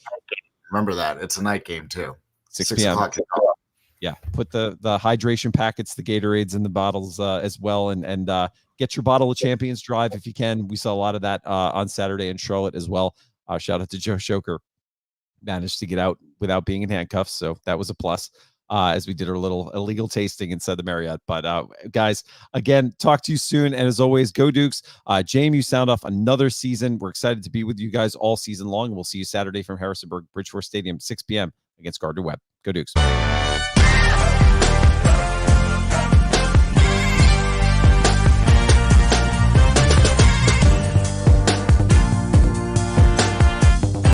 Remember that. It's a night game too. 6 p.m. Yeah, put the hydration packets, the Gatorades in the bottles as well, and get your bottle of Champions Drive if you can. We saw a lot of that on Saturday in Charlotte as well. Shout out to Joe Shoker. Managed to get out without being in handcuffs, so that was a plus. As we did our little illegal tasting inside the Marriott. But guys, again, talk to you soon. And as always, go Dukes. JMU Sound Off another season. We're excited to be with you guys all season long. We'll see you Saturday from Harrisonburg, Bridgeford Stadium, 6 p.m. against Gardner-Webb. Go Dukes.